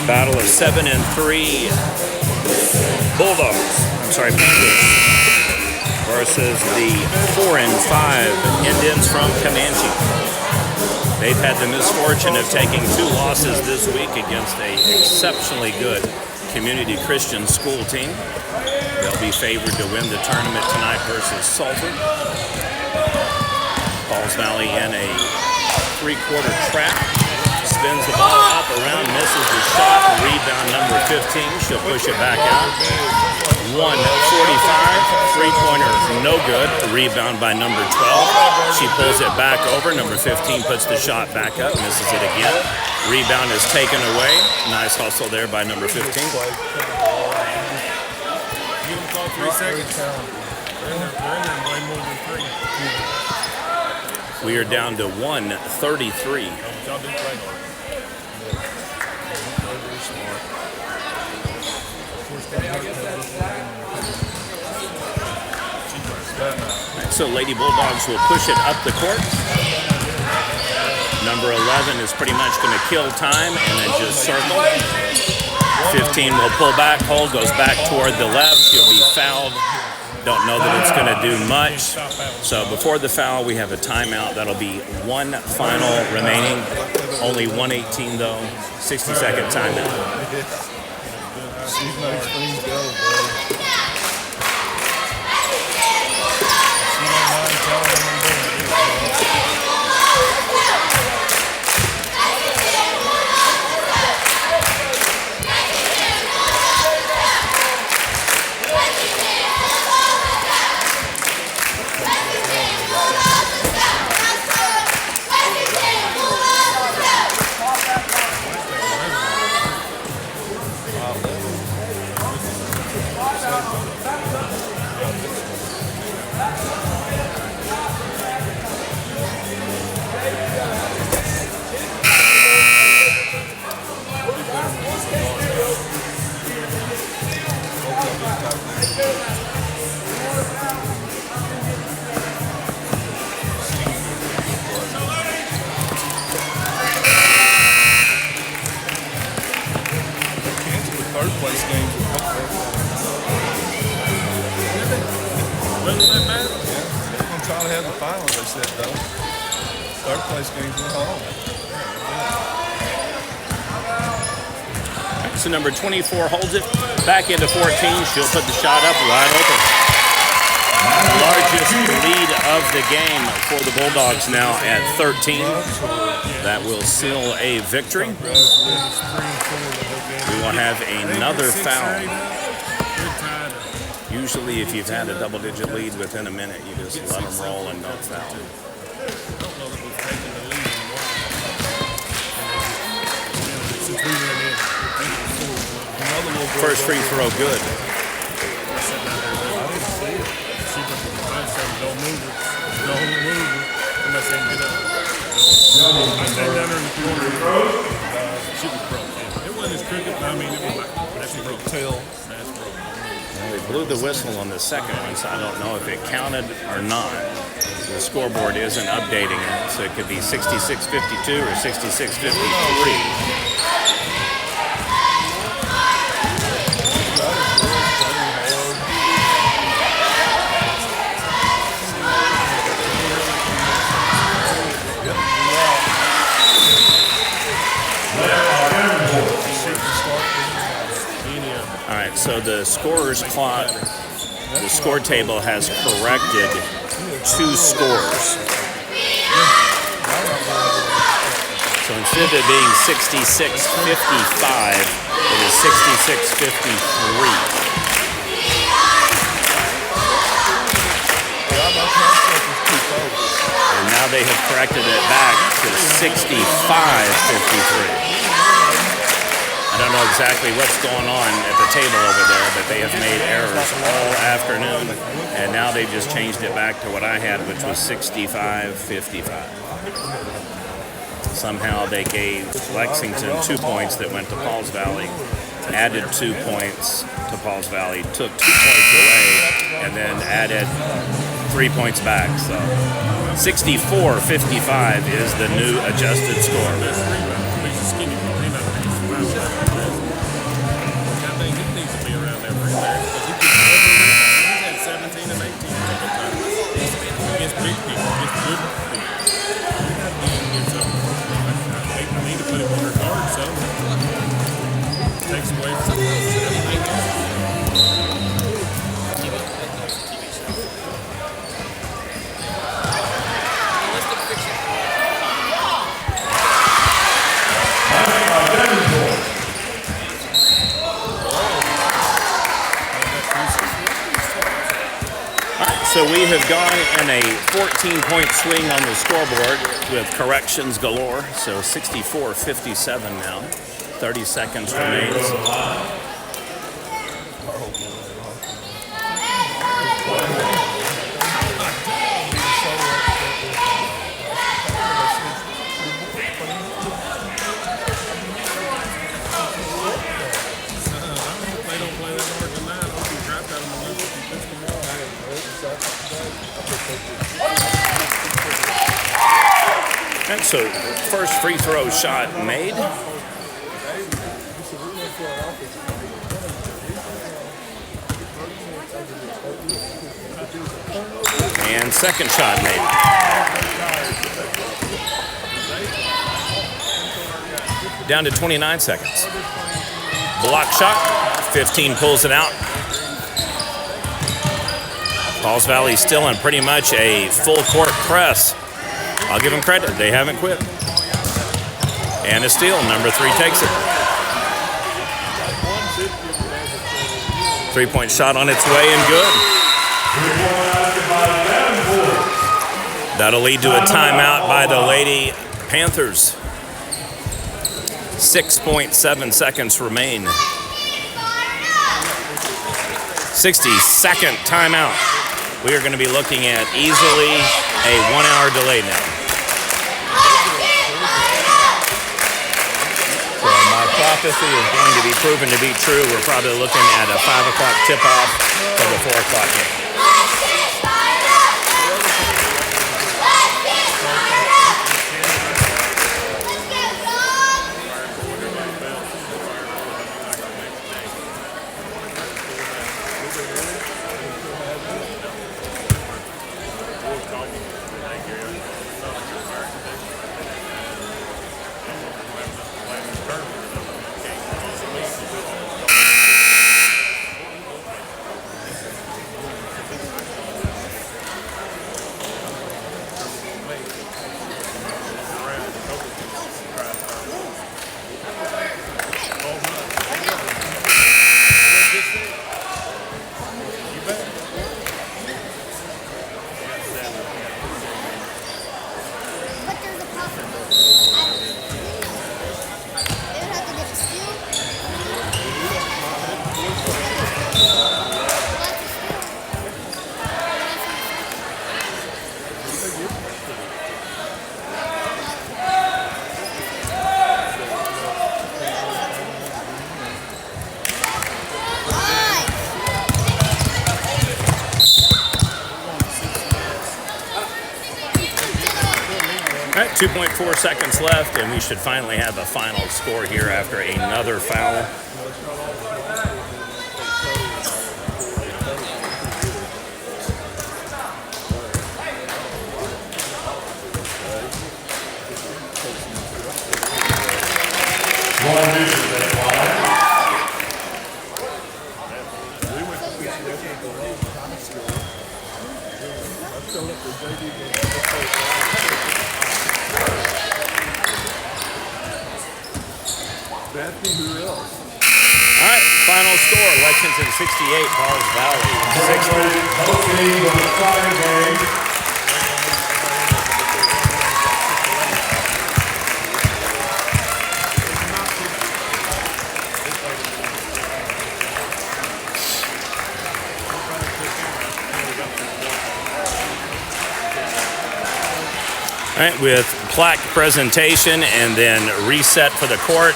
Battle of 7 and 3 Panthers versus the 4 and 5 Indians from Comanche. They've had the misfortune of taking 2 losses this week against an exceptionally good community Christian school team. They'll be favored to win the tournament tonight versus Salford. Falls Valley in a 3-quarter trap. Spins the ball up around, misses the shot. Rebound number 15. She'll push it back out. 1:45. 3-pointer, no good. Rebound by number 12. She pulls it back over. Number 15 puts the shot back up, misses it again. Rebound is taken away. Nice hustle there by number 15. 3 seconds. Way more than 3. We are down to 1:33. So Lady Bulldogs will push it up the court. Number 11 is pretty much going to kill time and then just circle. 15 will pull back, hold, goes back toward the left. She'll be fouled. Don't know that it's going to do much. So before the foul, we have a timeout. That'll be one final remaining. Only 1:18 though. 60-second timeout. So number 24 holds it back into 14. She'll put the shot up wide open. Largest lead of the game for the Bulldogs now at 13. That will seal a victory. We will have another foul. Usually if you've had a double-digit lead within a minute, you just let them roll and don't foul. First free throw good. They blew the whistle on the second one, so I don't know if it counted or not. The scoreboard isn't updating it, so it could be 66-52 or 66-53. All right, so the scorer's clock, the score table has corrected 2 scores. So instead of it being 66-55, it is 66-53. And now they have corrected it back to 65-53. I don't know exactly what's going on at the table over there, but they have made errors all afternoon, and now they just changed it back to what I had, which was 65-55. Somehow they gave Lexington 2 points that went to Pauls Valley, added 2 points to Pauls Valley, took 2 points away, and then added 3 points back. So 64-55 is the new adjusted score. So we have gone in a 14-point swing on the scoreboard with corrections galore. So 64-57 now. 30 seconds remains. And so first free throw shot made. And second shot made. Down to 29 seconds. Block shot. 15 pulls it out. Pauls Valley still in pretty much a full court press. I'll give them credit. They haven't quit. And a steal. Number 3 takes it. 3-point shot on its way and good. That'll lead to a timeout by the Lady Panthers. 6.7 seconds remain. 60-second timeout. We are going to be looking at easily a 1-hour delay now. So my prophecy is going to be proven to be true. We're probably looking at a 5 o'clock tip-off for the 4 o'clock game. All right, 2.4 seconds left, and we should finally have a final score here after another foul. Final score, Lexington 68, Pauls Valley 60. All right, with plaque presentation and then reset for the court,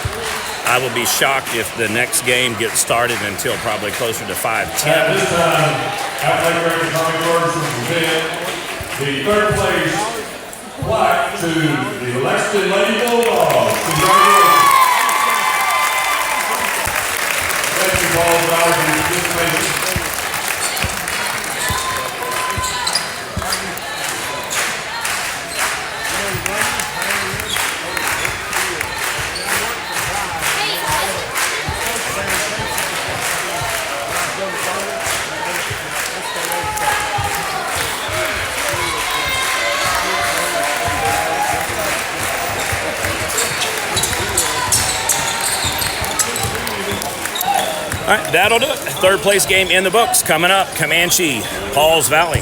I will be shocked if the next game gets started until probably closer to 5:10. At this time, athletic director Tommy Gordon will present the third place plaque to the Lexington Lady Bulldogs. Congratulations. Thank you, Paul, for your participation. All right, that'll do it. Third place game in the books. Coming up, Comanche, Pauls Valley.